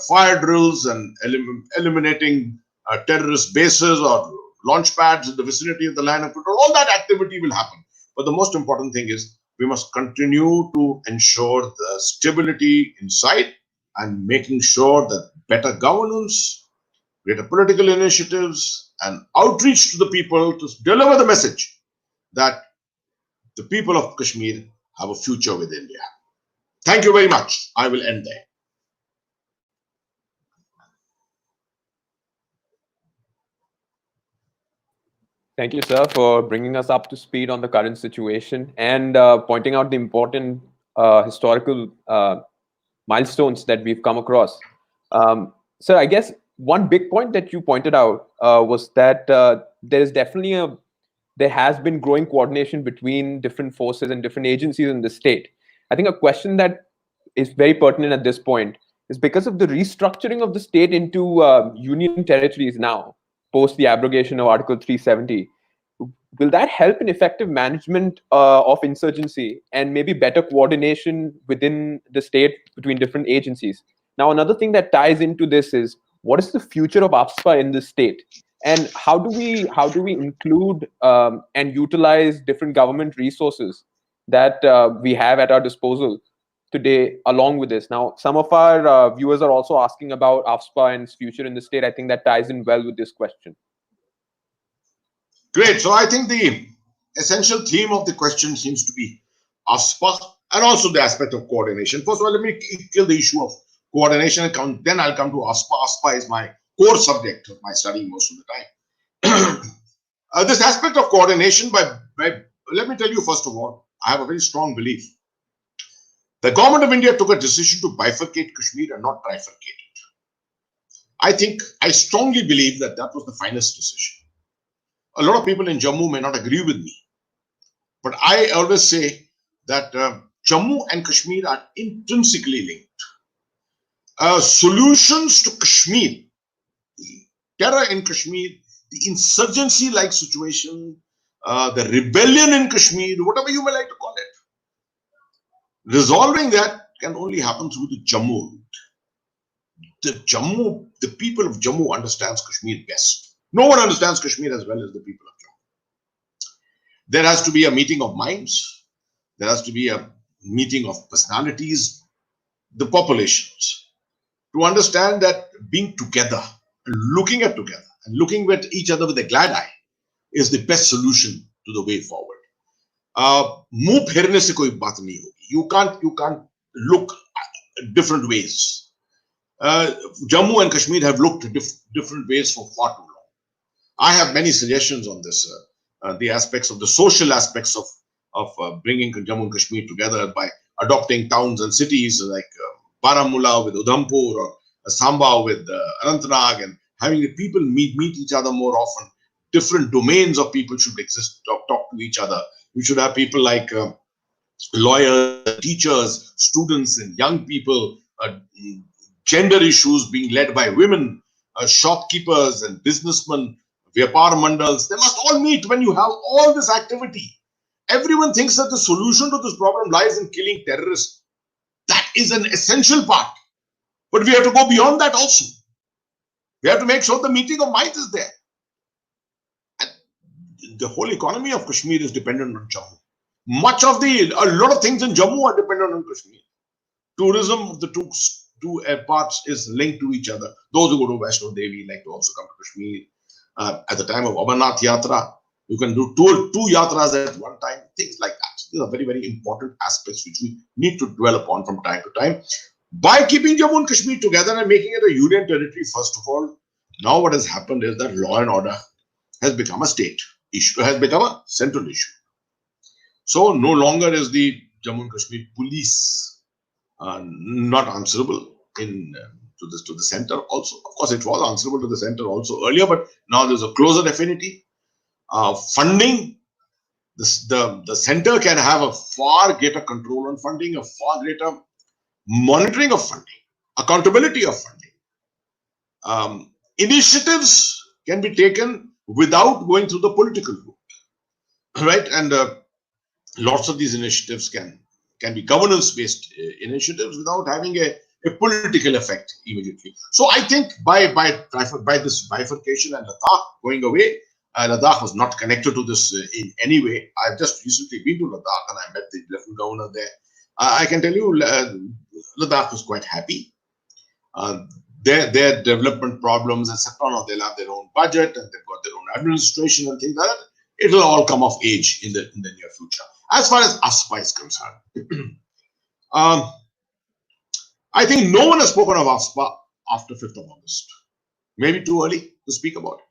fire drills and eliminating terrorist bases or launch pads in the vicinity of the line of control. All that activity will happen. But the most important thing is we must continue to ensure the stability inside and making sure that better governance, greater political initiatives, and outreach to the people to deliver the message that the people of Kashmir have a future with India. Thank you very much. I will end there. Thank you, sir, for bringing us up to speed on the current situation and pointing out the important historical milestones that we've come across. Sir, I guess one big point that you pointed out was that there has been growing coordination between different forces and different agencies in the state. I think a question that is very pertinent at this point is because of the restructuring of the state into union territories now, post the abrogation of Article 370. Will that help in effective management of insurgency and maybe better coordination within the state between different agencies? Now, another thing that ties into this is what is the future of AFSPA in the state, and how do we include and utilize different government resources that we have at our disposal today along with this? Now, some of our viewers are also asking about AFSPA and its future in the state. I think that ties in well with this question. Great. So I think the essential theme of the question seems to be AFSPA and also the aspect of coordination. First of all, let me kill the issue of coordination and then I'll come to AFSPA. AFSPA is my core subject of my study most of the time. This aspect of coordination, let me tell you, first of all, I have a very strong belief. The government of India took a decision to bifurcate Kashmir and not trifurcate it. I strongly believe that was the finest decision. A lot of people in Jammu may not agree with me, but I always say that Jammu and Kashmir are intrinsically linked. Solutions to Kashmir, the terror in Kashmir, the insurgency-like situation, the rebellion in Kashmir, whatever you may like to call it, resolving that can only happen through the Jammu route. The people of Jammu understands Kashmir best. No one understands Kashmir as well as the people of Jammu. There has to be a meeting of minds. There has to be a meeting of personalities, the populations, to understand that being together and looking at each other with a glad eye is the best solution to the way forward. Muh phirne se koi baat nahi hogi. You can't look at different ways. Jammu and Kashmir have looked at different ways for far too long. I have many suggestions on this, the aspects of the social aspects of bringing Jammu and Kashmir together by adopting towns and cities like Baramulla with Udhampur or Samba with Anantnag, and having the people meet each other more often. Different domains of people should exist, talk to each other. We should have people like lawyers, teachers, students, and young people. Gender issues being led by women, shopkeepers and businessmen, Vyapar mandals. They must all meet. When you have all this activity, everyone thinks that the solution to this problem lies in killing terrorists. That is an essential part. But we have to go beyond that also. We have to make sure the meeting of minds is there. And the whole economy of Kashmir is dependent on Jammu. A lot of things in Jammu are dependent on Kashmir. Tourism of the two parts is linked to each other. Those who go to Vaishno Devi like to also come to Kashmir. At the time of Amarnath Yatra, you can do two yatras at one time, things like that. These are very, very important aspects which we need to dwell upon from time to time. By keeping Jammu and Kashmir together and making it a union territory, first of all, now what has happened is that law and order has become a state issue, has become a central issue. So no longer is the Jammu and Kashmir police not answerable to the center also. Of course, it was answerable to the center also earlier, but now there's a closer affinity. Funding, the center can have a far greater control on funding, a far greater monitoring of funding, accountability of funding. Initiatives can be taken without going through the political route, right? And lots of these initiatives can be governance-based initiatives without having a political effect immediately. So I think by this bifurcation and Ladakh going away, Ladakh was not connected to this in any way. I've just recently been to Ladakh and I met the Lieutenant Governor there. I can tell you, Ladakh was quite happy. Their development problems, etc. Now they'll have their own budget and they've got their own administration and things like that. It'll all come of age in the near future. As far as AFSPA is concerned, I think no one has spoken of AFSPA after 5th of August. Maybe too early to speak about it.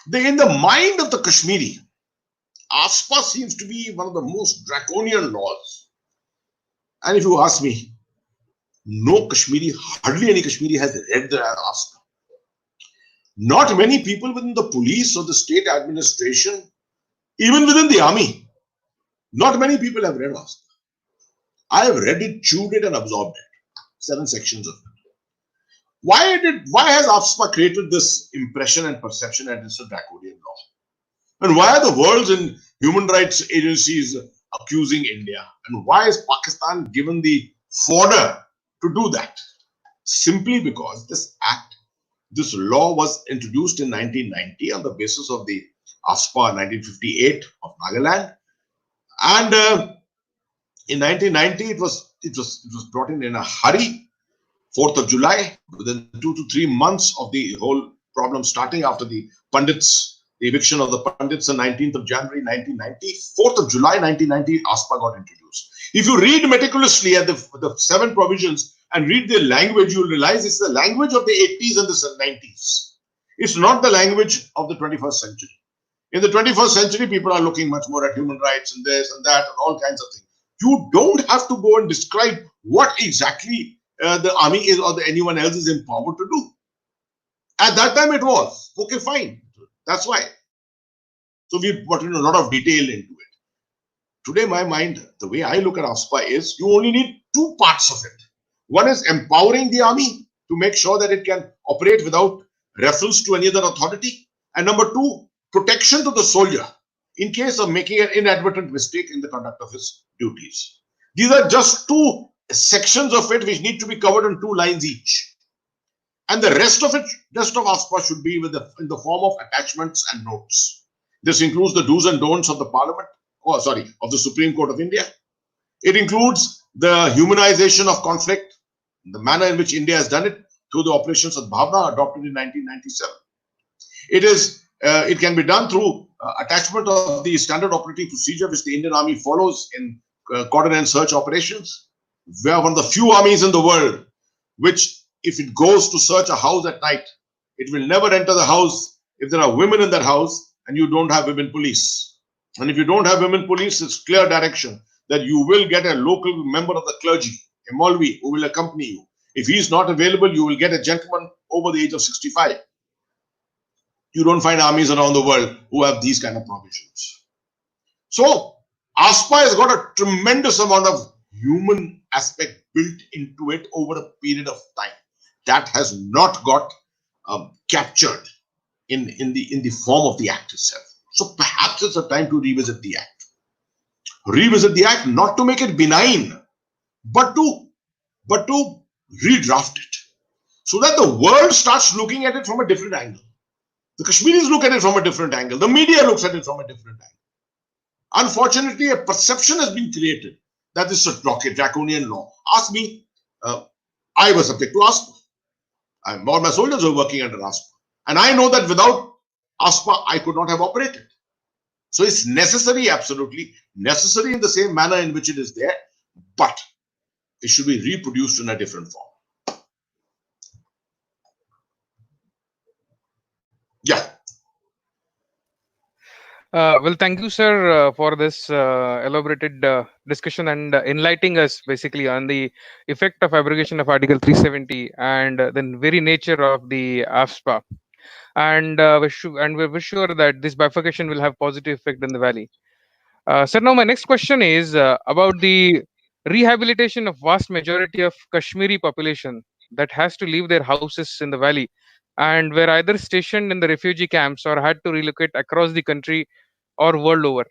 In the mind of the Kashmiri, ASPA seems to be one of the most draconian laws. And if you ask me, no Kashmiri, hardly any Kashmiri has read the ASPA. Not many people within the police or the state administration, even within the army, not many people have read ASPA. I have read it, chewed it, and absorbed it. 7 sections of it. Why has ASPA created this impression and perception that it's a draconian law? And why are the world's and human rights agencies accusing India? And why is Pakistan given the fodder to do that? Simply because this law was introduced in 1990 on the basis of the ASPA 1958 of Nagaland, and in 1990 it was brought in a hurry. 4th of July, within 2 to 3 months of the whole problem starting after the eviction of the Pandits on 19th of January 1990, 4th of July 1990, ASPA got introduced. If you read meticulously at the 7 provisions and read the language, you'll realize it's the language of the 80s and the 90s. It's not the language of the 21st century. In the 21st century, people are looking much more at human rights and this and that and all kinds of things. You don't have to go and describe what exactly the army is or anyone else is empowered to do. At that time it was. Okay, fine. That's why. So we put in a lot of detail into it. Today, my mind, the way I look at ASPA is you only need 2 parts of it. One is empowering the army to make sure that it can operate without reference to any other authority. And number 2, protection to the soldier in case of making an inadvertent mistake in the conduct of his duties. These are just 2 sections of it which need to be covered in 2 lines each. And the rest of ASPA should be in the form of attachments and notes. This includes the do's and don'ts of the Parliament, of the Supreme Court of India. It includes the humanization of conflict, the manner in which India has done it through the operations of Bhavna adopted in 1997. It can be done through attachment of the standard operating procedure which the Indian Army follows in cordon and search operations. We are one of the few armies in the world which, if it goes to search a house at night, it will never enter the house if there are women in that house and you don't have women police. And if you don't have women police, it's clear direction that you will get a local member of the clergy, a Maulvi, who will accompany you. If he is not available, you will get a gentleman over the age of 65. You don't find armies around the world who have these kind of provisions. So, ASPA has got a tremendous amount of human aspect built into it over a period of time that has not got captured in the form of the act itself. So perhaps it's a time to revisit the act. Revisit the act not to make it benign, but to redraft it so that the world starts looking at it from a different angle. The Kashmiris look at it from a different angle. The media looks at it from a different angle. Unfortunately, a perception has been created that this is a draconian law. Ask me, I was subject to ASPA. All my soldiers were working under ASPA. And I know that without ASPA, I could not have operated. So it's necessary, absolutely necessary in the same manner in which it is there, but it should be reproduced in a different form. Yeah. Well, thank you, sir, for this elaborated discussion and enlightening us basically on the effect of abrogation of Article 370 and the very nature of the AFSPA. And we're sure that this bifurcation will have positive effect in the valley. Sir, now my next question is about the rehabilitation of vast majority of Kashmiri population that has to leave their houses in the valley and were either stationed in the refugee camps or had to relocate across the country or world over.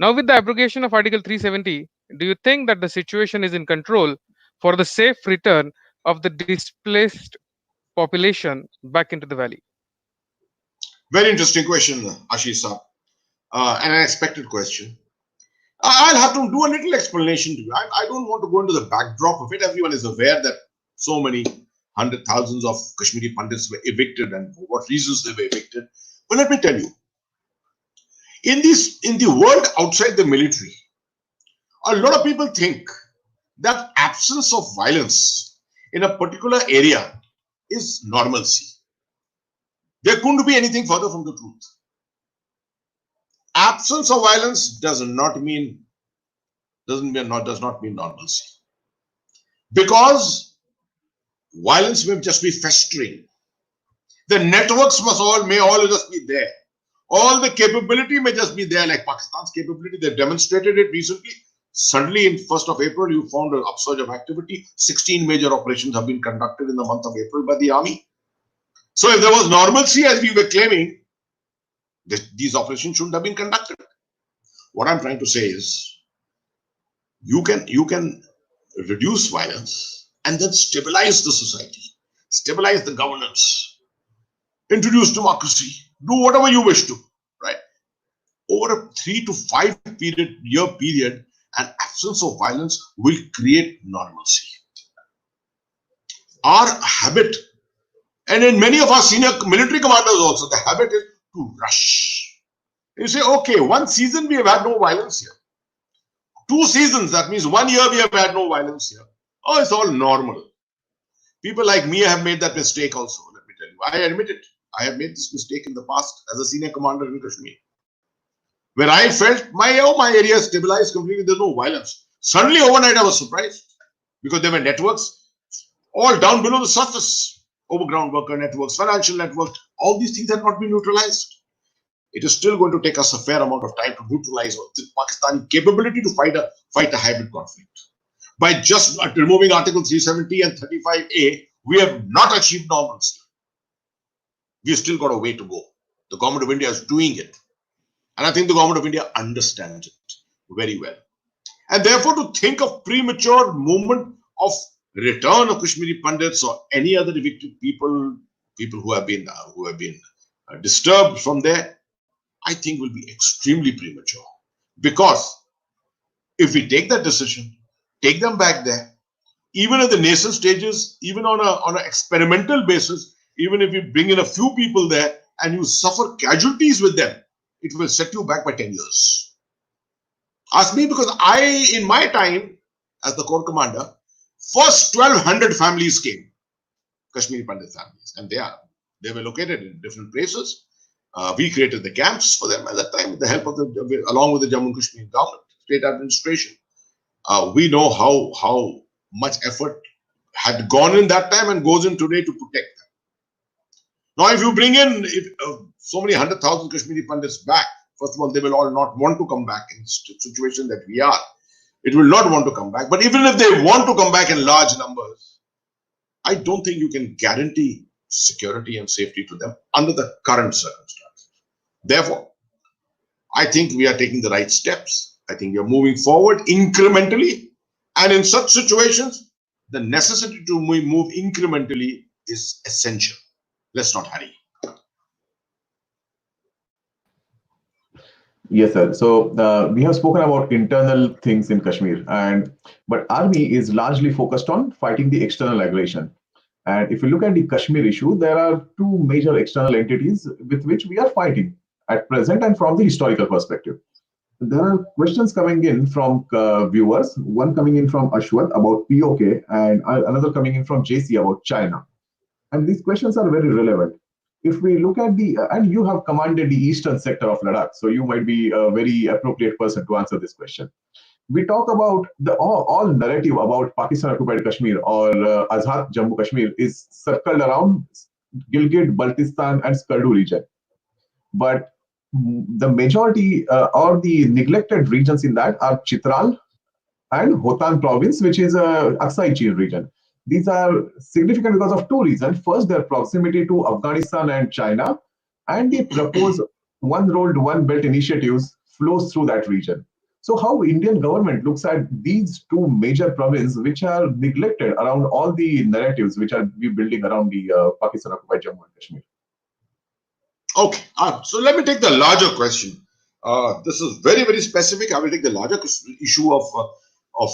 Now, with the abrogation of Article 370, do you think that the situation is in control for the safe return of the displaced population back into the valley? Very interesting question, Ashish. An unexpected question. I'll have to do a little explanation to you. I don't want to go into the backdrop of it. Everyone is aware that so many hundred thousands of Kashmiri Pandits were evicted and for what reasons they were evicted. But let me tell you, in the world outside the military, a lot of people think that absence of violence in a particular area is normalcy. There couldn't be anything further from the truth. Absence of violence does not mean normalcy. Because violence may just be festering. The networks may all just be there. All the capability may just be there, like Pakistan's capability. They demonstrated it recently. Suddenly, in 1st of April, you found an upsurge of activity. 16 major operations have been conducted in the month of April by the army. So, if there was normalcy, as we were claiming, these operations shouldn't have been conducted. What I'm trying to say is, you can reduce violence and then stabilize the society, stabilize the governance, introduce democracy, do whatever you wish to, right? Over a 3 to 5 year period, an absence of violence will create normalcy. Our habit, and in many of our senior military commanders also, the habit is to rush. You say, okay, one season we have had no violence here. 2 seasons, that means 1 year we have had no violence here. Oh, it's all normal. People like me have made that mistake also, let me tell you. I admit it. I have made this mistake in the past as a senior commander in Kashmir, where I felt my area stabilized completely, there's no violence. Suddenly overnight I was surprised because there were networks all down below the surface, overground worker networks, financial networks, all these things had not been neutralized. It is still going to take us a fair amount of time to neutralize the Pakistani capability to fight a hybrid conflict. By just removing Article 370 and 35A, we have not achieved normalcy. We have still got a way to go. The government of India is doing it. And I think the government of India understands it very well. And therefore, to think of premature movement of return of Kashmiri Pandits or any other evicted people who have been disturbed from there, I think will be extremely premature. Because if we take that decision, take them back there, even at the nascent stages, even on an experimental basis, even if you bring in a few people there and you suffer casualties with them, it will set you back by 10 years. Ask me, because in my time as the Corps Commander, first 1,200 families came, Kashmiri Pandit families, and they were located in different places. We created the camps for them at that time with the help of along with the Jammu and Kashmir government, state administration. We know how much effort had gone in that time and goes in today to protect them. Now, if you bring in so many 100,000 Kashmiri Pandits back, first of all, they will all not want to come back in the situation that we are. It will not want to come back. But even if they want to come back in large numbers, I don't think you can guarantee security and safety to them under the current circumstances. Therefore, I think we are taking the right steps. I think we are moving forward incrementally. And in such situations, the necessity to move incrementally is essential. Let's not hurry. Yes, sir. So we have spoken about internal things in Kashmir, but army is largely focused on fighting the external aggression. And if you look at the Kashmir issue, there are 2 major external entities with which we are fighting at present and from the historical perspective. There are questions coming in from viewers, one coming in from Ashwat about POK and another coming in from JC about China. And these questions are very relevant. If we look at and you have commanded the eastern sector of Ladakh, so you might be a very appropriate person to answer this question. We talk about the all narrative about Pakistan occupied Kashmir or Azad Jammu Kashmir is circled around Gilgit, Baltistan and Skardu region. But the majority or the neglected regions in that are Chitral and Hotan province, which is a Aksai Chin region. These are significant because of 2 reasons. First, their proximity to Afghanistan and China, and the proposed one road, one belt initiatives flows through that region. So how Indian government looks at these 2 major provinces which are neglected around all the narratives which are building around the Pakistan occupied Jammu and Kashmir? Okay, so let me take the larger question. This is very, very specific. I will take the larger issue of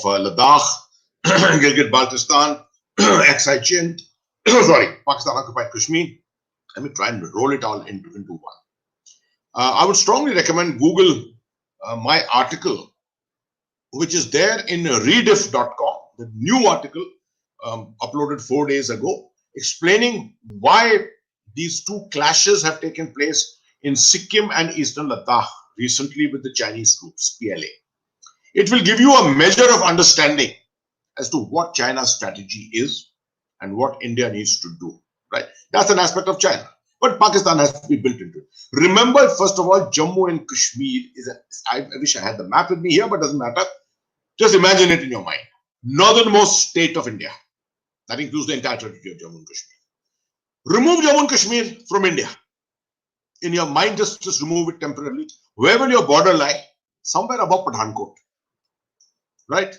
Ladakh, Gilgit Baltistan, Aksai Chin, sorry, Pakistan occupied Kashmir. Let me try and roll it all into one. I would strongly recommend Google my article, which is there in rediff.com, the new article uploaded 4 days ago, explaining why these two clashes have taken place in Sikkim and Eastern Ladakh recently with the Chinese troops, PLA. It will give you a measure of understanding as to what China's strategy is and what India needs to do, right? That's an aspect of China. But Pakistan has to be built into it. Remember, first of all, Jammu and Kashmir is I wish I had the map with me here, but doesn't matter. Just imagine it in your mind. Northernmost state of India. That includes the entire territory of Jammu and Kashmir. Remove Jammu and Kashmir from India. In your mind, just remove it temporarily. Where will your border lie? Somewhere above Pathankot. Right?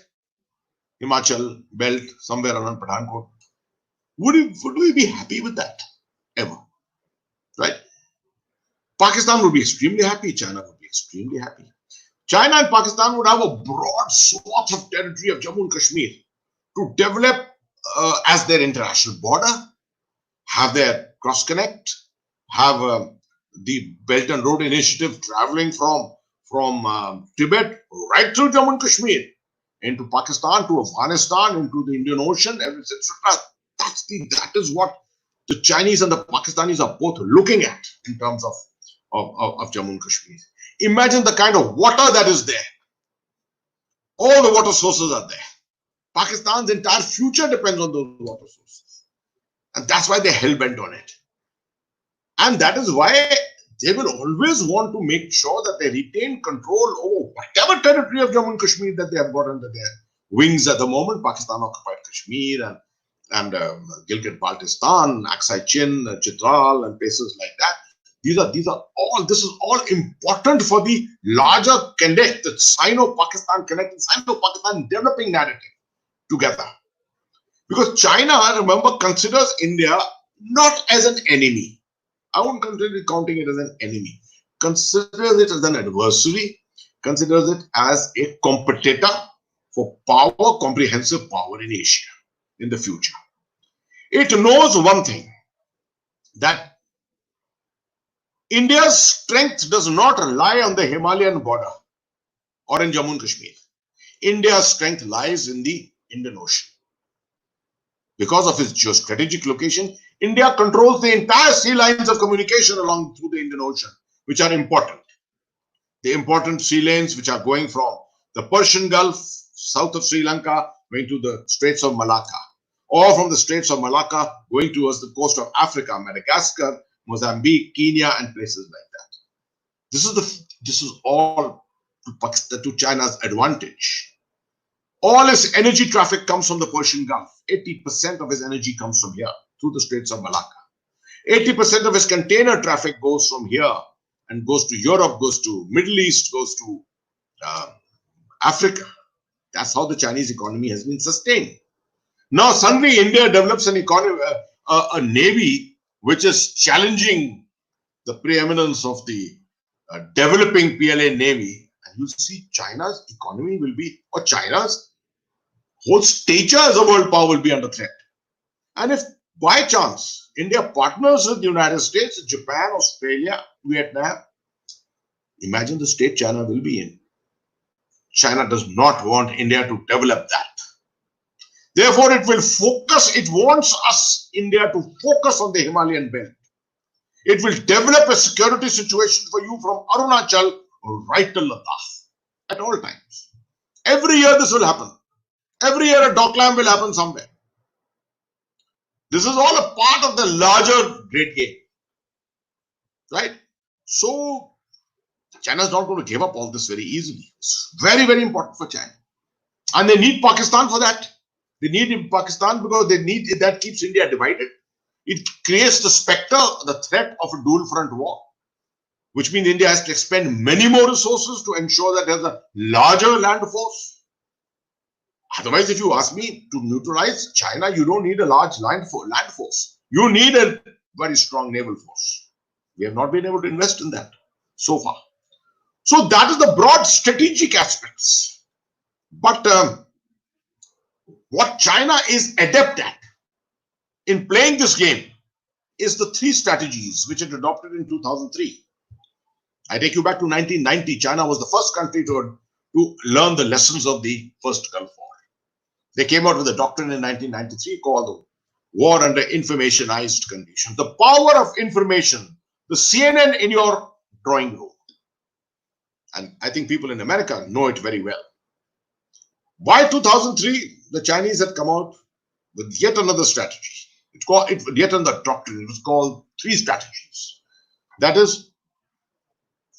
Himachal, belt, somewhere around Pathankot. Would we be happy with that? Ever? Right? Pakistan would be extremely happy. China would be extremely happy. China and Pakistan would have a broad swath of territory of Jammu and Kashmir to develop as their international border, have their cross-connect, have the Belt and Road Initiative traveling from Tibet right through Jammu and Kashmir into Pakistan, to Afghanistan, into the Indian Ocean, etc. That is what the Chinese and the Pakistanis are both looking at in terms of Jammu and Kashmir. Imagine the kind of water that is there. All the water sources are there. Pakistan's entire future depends on those water sources. And that's why they're hell-bent on it. And that is why they will always want to make sure that they retain control over whatever territory of Jammu and Kashmir that they have got under their wings at the moment. Pakistan occupied Kashmir and Gilgit-Baltistan, Aksai Chin, Chitral, and places like that. This is all important for the larger connect, the Sino-Pakistan connect, and Sino-Pakistan developing narrative together. Because China, remember, considers India not as an enemy. I won't consider counting it as an enemy. Considers it as an adversary, considers it as a competitor for power, comprehensive power in Asia in the future. It knows one thing, that India's strength does not lie on the Himalayan border or in Jammu and Kashmir. India's strength lies in the Indian Ocean. Because of its geostrategic location, India controls the entire sea lines of communication along through the Indian Ocean, which are important. The important sea lanes which are going from the Persian Gulf, south of Sri Lanka, going to the Straits of Malacca, or from the Straits of Malacca going towards the coast of Africa, Madagascar, Mozambique, Kenya, and places like that. This is all to China's advantage. All its energy traffic comes from the Persian Gulf. 80% of its energy comes from here through the Straits of Malacca. 80% of its container traffic goes from here and goes to Europe, goes to Middle East, goes to Africa. That's how the Chinese economy has been sustained. Now suddenly India develops an economy, a navy which is challenging the preeminence of the developing PLA navy, and you see China's economy will be, or China's whole stature as a world power will be under threat. And if by chance India partners with the United States, Japan, Australia, Vietnam, imagine the state China will be in. China does not want India to develop that. Therefore, it wants us, India, to focus on the Himalayan belt. It will develop a security situation for you from Arunachal right to Ladakh at all times. Every year this will happen. Every year a docklam will happen somewhere. This is all a part of the larger great game. Right? So, China is not going to give up all this very easily. It's very, very important for China. And they need Pakistan for that. They need Pakistan because that keeps India divided. It creates the specter, the threat of a dual front war, which means India has to expend many more resources to ensure that there's a larger land force. Otherwise, if you ask me, to neutralize China, you don't need a large land force. You need a very strong naval force. We have not been able to invest in that so far. So that is the broad strategic aspects. But what China is adept at in playing this game is the three strategies which it adopted in 2003. I take you back to 1990. China was the first country to learn the lessons of the First Gulf War. They came out with a doctrine in 1993 called war under informationized conditions. The power of information, the CNN in your drawing room. And I think people in America know it very well. By 2003, the Chinese had come out with yet another strategy. It's called yet another doctrine. It was called 3 strategies. That is,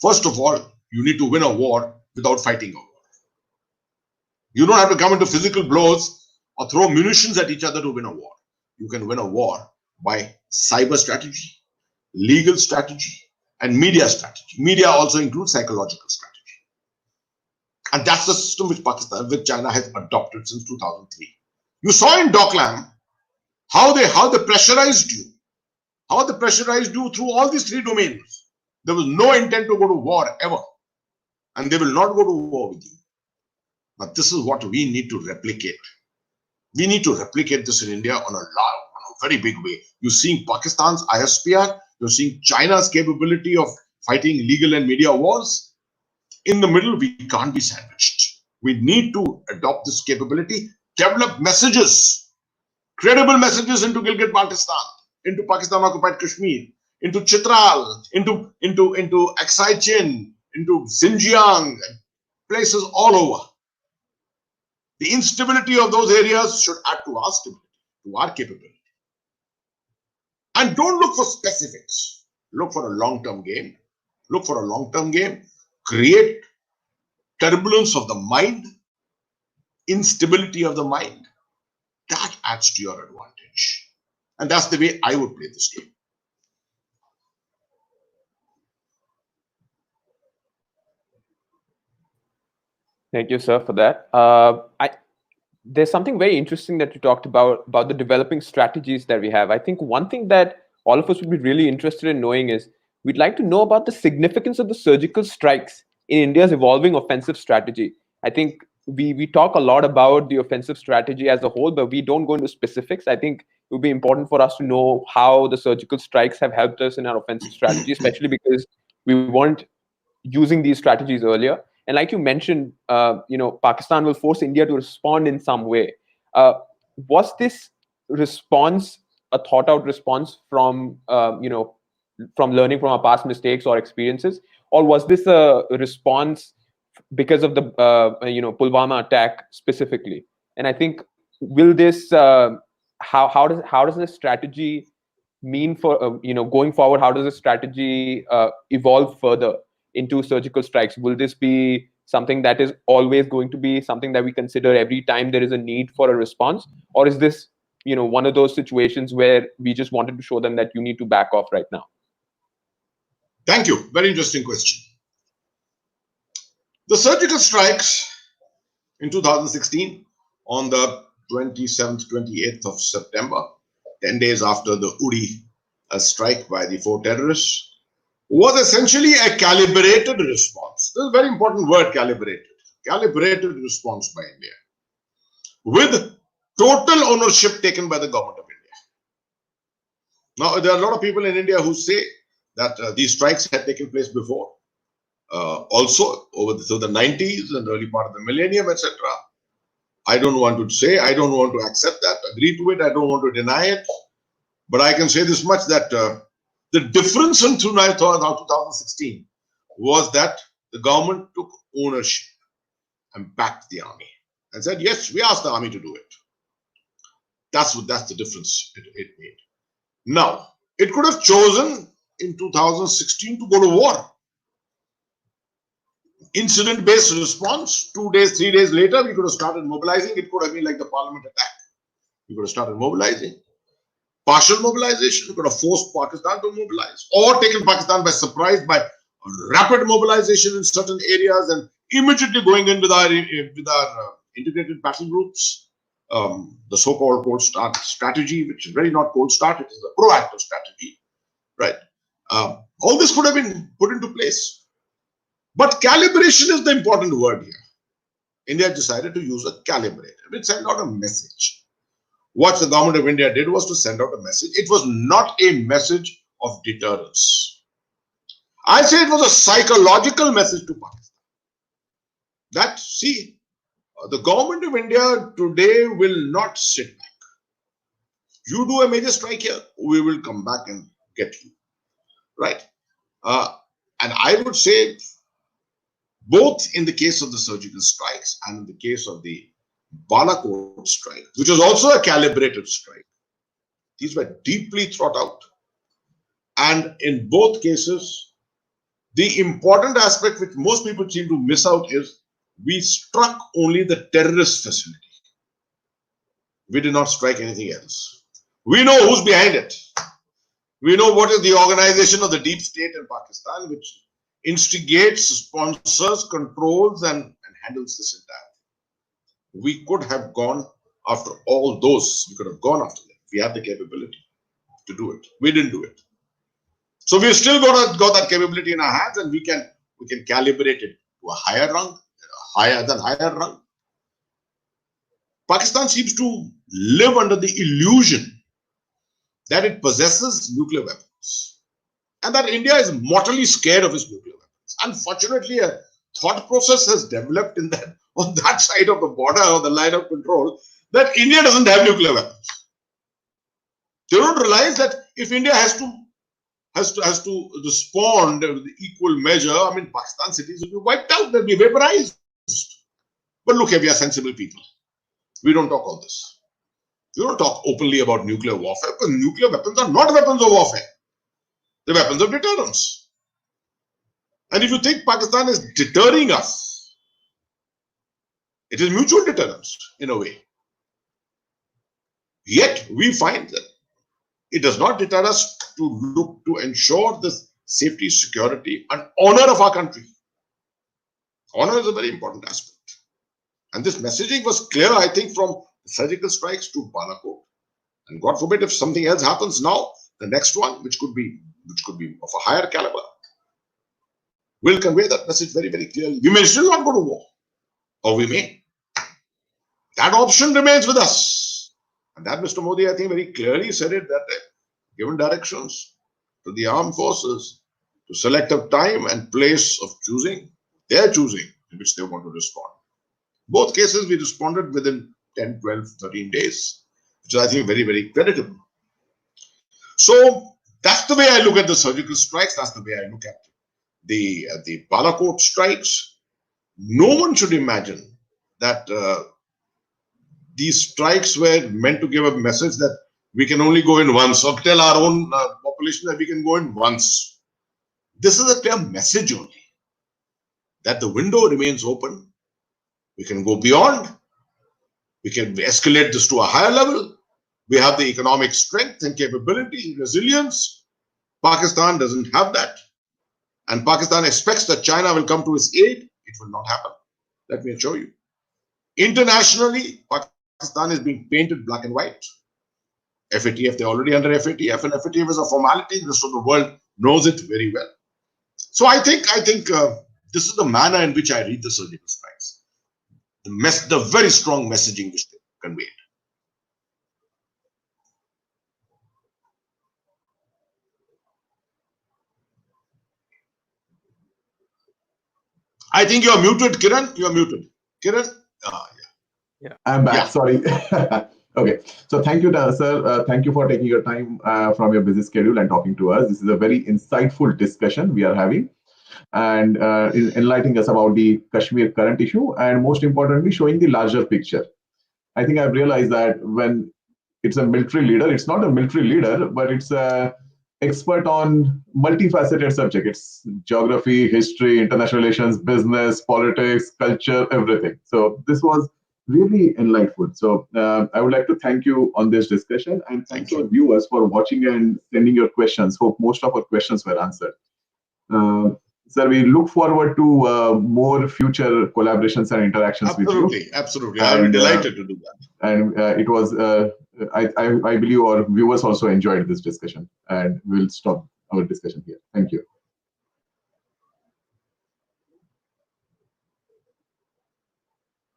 first of all, you need to win a war without fighting a war. You don't have to come into physical blows or throw munitions at each other to win a war. You can win a war by cyber strategy, legal strategy, and media strategy. Media also includes psychological strategy. And that's the system which China has adopted since 2003. You saw in Doklam how they pressurized you. How they pressurized you through all these 3 domains. There was no intent to go to war ever. And they will not go to war with you. But this is what we need to replicate. We need to replicate this in India on a very big way. You're seeing Pakistan's ISPR. You're seeing China's capability of fighting legal and media wars. In the middle, we can't be sandwiched. We need to adopt this capability, develop messages, credible messages into Gilgit-Baltistan, into Pakistan-occupied Kashmir, into Chitral, into Aksai Chin, into Xinjiang, places all over. The instability of those areas should add to our stability, to our capability. And don't look for specifics. Look for a long-term game. Look for a long-term game. Create turbulence of the mind, instability of the mind. That adds to your advantage. And that's the way I would play this game. Thank you, sir, for that. There's something very interesting that you talked about the developing strategies that we have. I think one thing that all of us would be really interested in knowing is we'd like to know about the significance of the surgical strikes in India's evolving offensive strategy. I think we talk a lot about the offensive strategy as a whole, but we don't go into specifics. I think it would be important for us to know how the surgical strikes have helped us in our offensive strategy, especially because we weren't using these strategies earlier. And like you mentioned, Pakistan will force India to respond in some way. Was this response a thought-out response from learning from our past mistakes or experiences, or was this a response because of the Pulwama attack specifically? And I think will this how does this strategy mean for going forward? How does this strategy evolve further into surgical strikes? Will this be something that is always going to be something that we consider every time there is a need for a response, or is this one of those situations where we just wanted to show them that you need to back off right now? Thank you. Very interesting question. The surgical strikes in 2016 on the 27th, 28th of September, 10 days after the Uri strike by the 4 terrorists, was essentially a calibrated response. This is a very important word, calibrated. Calibrated response by India, with total ownership taken by the government of India. Now, there are a lot of people in India who say that these strikes had taken place before, also through the 90s and early part of the millennium, etc. I don't want to say, I don't want to accept that, agree to it, I don't want to deny it. But I can say this much, that the difference in 2016 was that the government took ownership and backed the army and said, yes, we asked the army to do it. That's the difference it made. Now, it could have chosen in 2016 to go to war. Incident-based response, 2 days, 3 days later, we could have started mobilizing. It could have been like the parliament attack. We could have started mobilizing. Partial mobilization, we could have forced Pakistan to mobilize, or taken Pakistan by surprise by rapid mobilization in certain areas and immediately going in with our integrated battle groups. The so-called cold start strategy, which is really not cold start, it is a proactive strategy, right? All this could have been put into place. But calibration is the important word here. India decided to use a calibrator, which sent out a message. What the government of India did was to send out a message. It was not a message of deterrence. I say it was a psychological message to Pakistan. That, see, the government of India today will not sit back. You do a major strike here, we will come back and get you. Right? And I would say, both in the case of the surgical strikes and in the case of the Balakot strike, which was also a calibrated strike, these were deeply thought out. And in both cases, the important aspect which most people seem to miss out is we struck only the terrorist facility. We did not strike anything else. We know who's behind it. We know what is the organization of the deep state in Pakistan, which instigates, sponsors, controls, and handles this entire. We could have gone after all those. We could have gone after them. We had the capability to do it. We didn't do it. So we've still got that capability in our hands, and we can calibrate it to a higher rung, higher rung. Pakistan seems to live under the illusion that it possesses nuclear weapons and that India is mortally scared of its nuclear weapons. Unfortunately, a thought process has developed on that side of the border or the line of control that India doesn't have nuclear weapons. They don't realize that if India has to respond with the equal measure, I mean, Pakistan cities will be wiped out, they'll be vaporized. But look here, we are sensible people. We don't talk all this. We don't talk openly about nuclear warfare, because nuclear weapons are not weapons of warfare. They're weapons of deterrence. And if you think Pakistan is deterring us, it is mutual deterrence in a way. Yet we find that it does not deter us to look to ensure the safety, security, and honor of our country. Honor is a very important aspect. And this messaging was clear, I think, from surgical strikes to Balakot. And God forbid if something else happens now, the next one, which could be of a higher caliber, will convey that message very, very clearly. We may still not go to war, or we may. That option remains with us. And that Mr. Modi, I think, very clearly said it, that given directions to the armed forces to select a time and place of choosing, their choosing, in which they want to respond. Both cases, we responded within 10, 12, 13 days, which is, I think, very, very creditable. So that's the way I look at the surgical strikes. That's the way I look at the Balakot strikes. No one should imagine that these strikes were meant to give a message that we can only go in once, or tell our own population that we can go in once. This is a clear message only, that the window remains open. We can go beyond. We can escalate this to a higher level. We have the economic strength and capability, resilience. Pakistan doesn't have that. And Pakistan expects that China will come to its aid. It will not happen. Let me assure you. Internationally, Pakistan is being painted black and white. FATF, they're already under FATF, and FATF is a formality. The rest of the world knows it very well. So I think this is the manner in which I read the surgical strikes. The very strong messaging which they conveyed. I think you're muted, Kiran. You're muted. Kiran? Yeah. I'm back. Yeah. Sorry. Okay. So thank you, sir. Thank you for taking your time from your busy schedule and talking to us. This is a very insightful discussion we are having, and enlightening us about the Kashmir current issue, and most importantly, showing the larger picture. I think I've realized that when it's a military leader, it's not a military leader, but it's a expert on multifaceted subject. It's geography, history, international relations, business, politics, culture, everything. So this was really enlightful. So I would like to thank you on this discussion, and thank our viewers for watching and sending your questions. Hope most of our questions were answered. Sir, we look forward to more future collaborations and interactions with you. Absolutely. I'm delighted to do that. And it was, I believe our viewers also enjoyed this discussion, and we'll stop our discussion here. Thank you.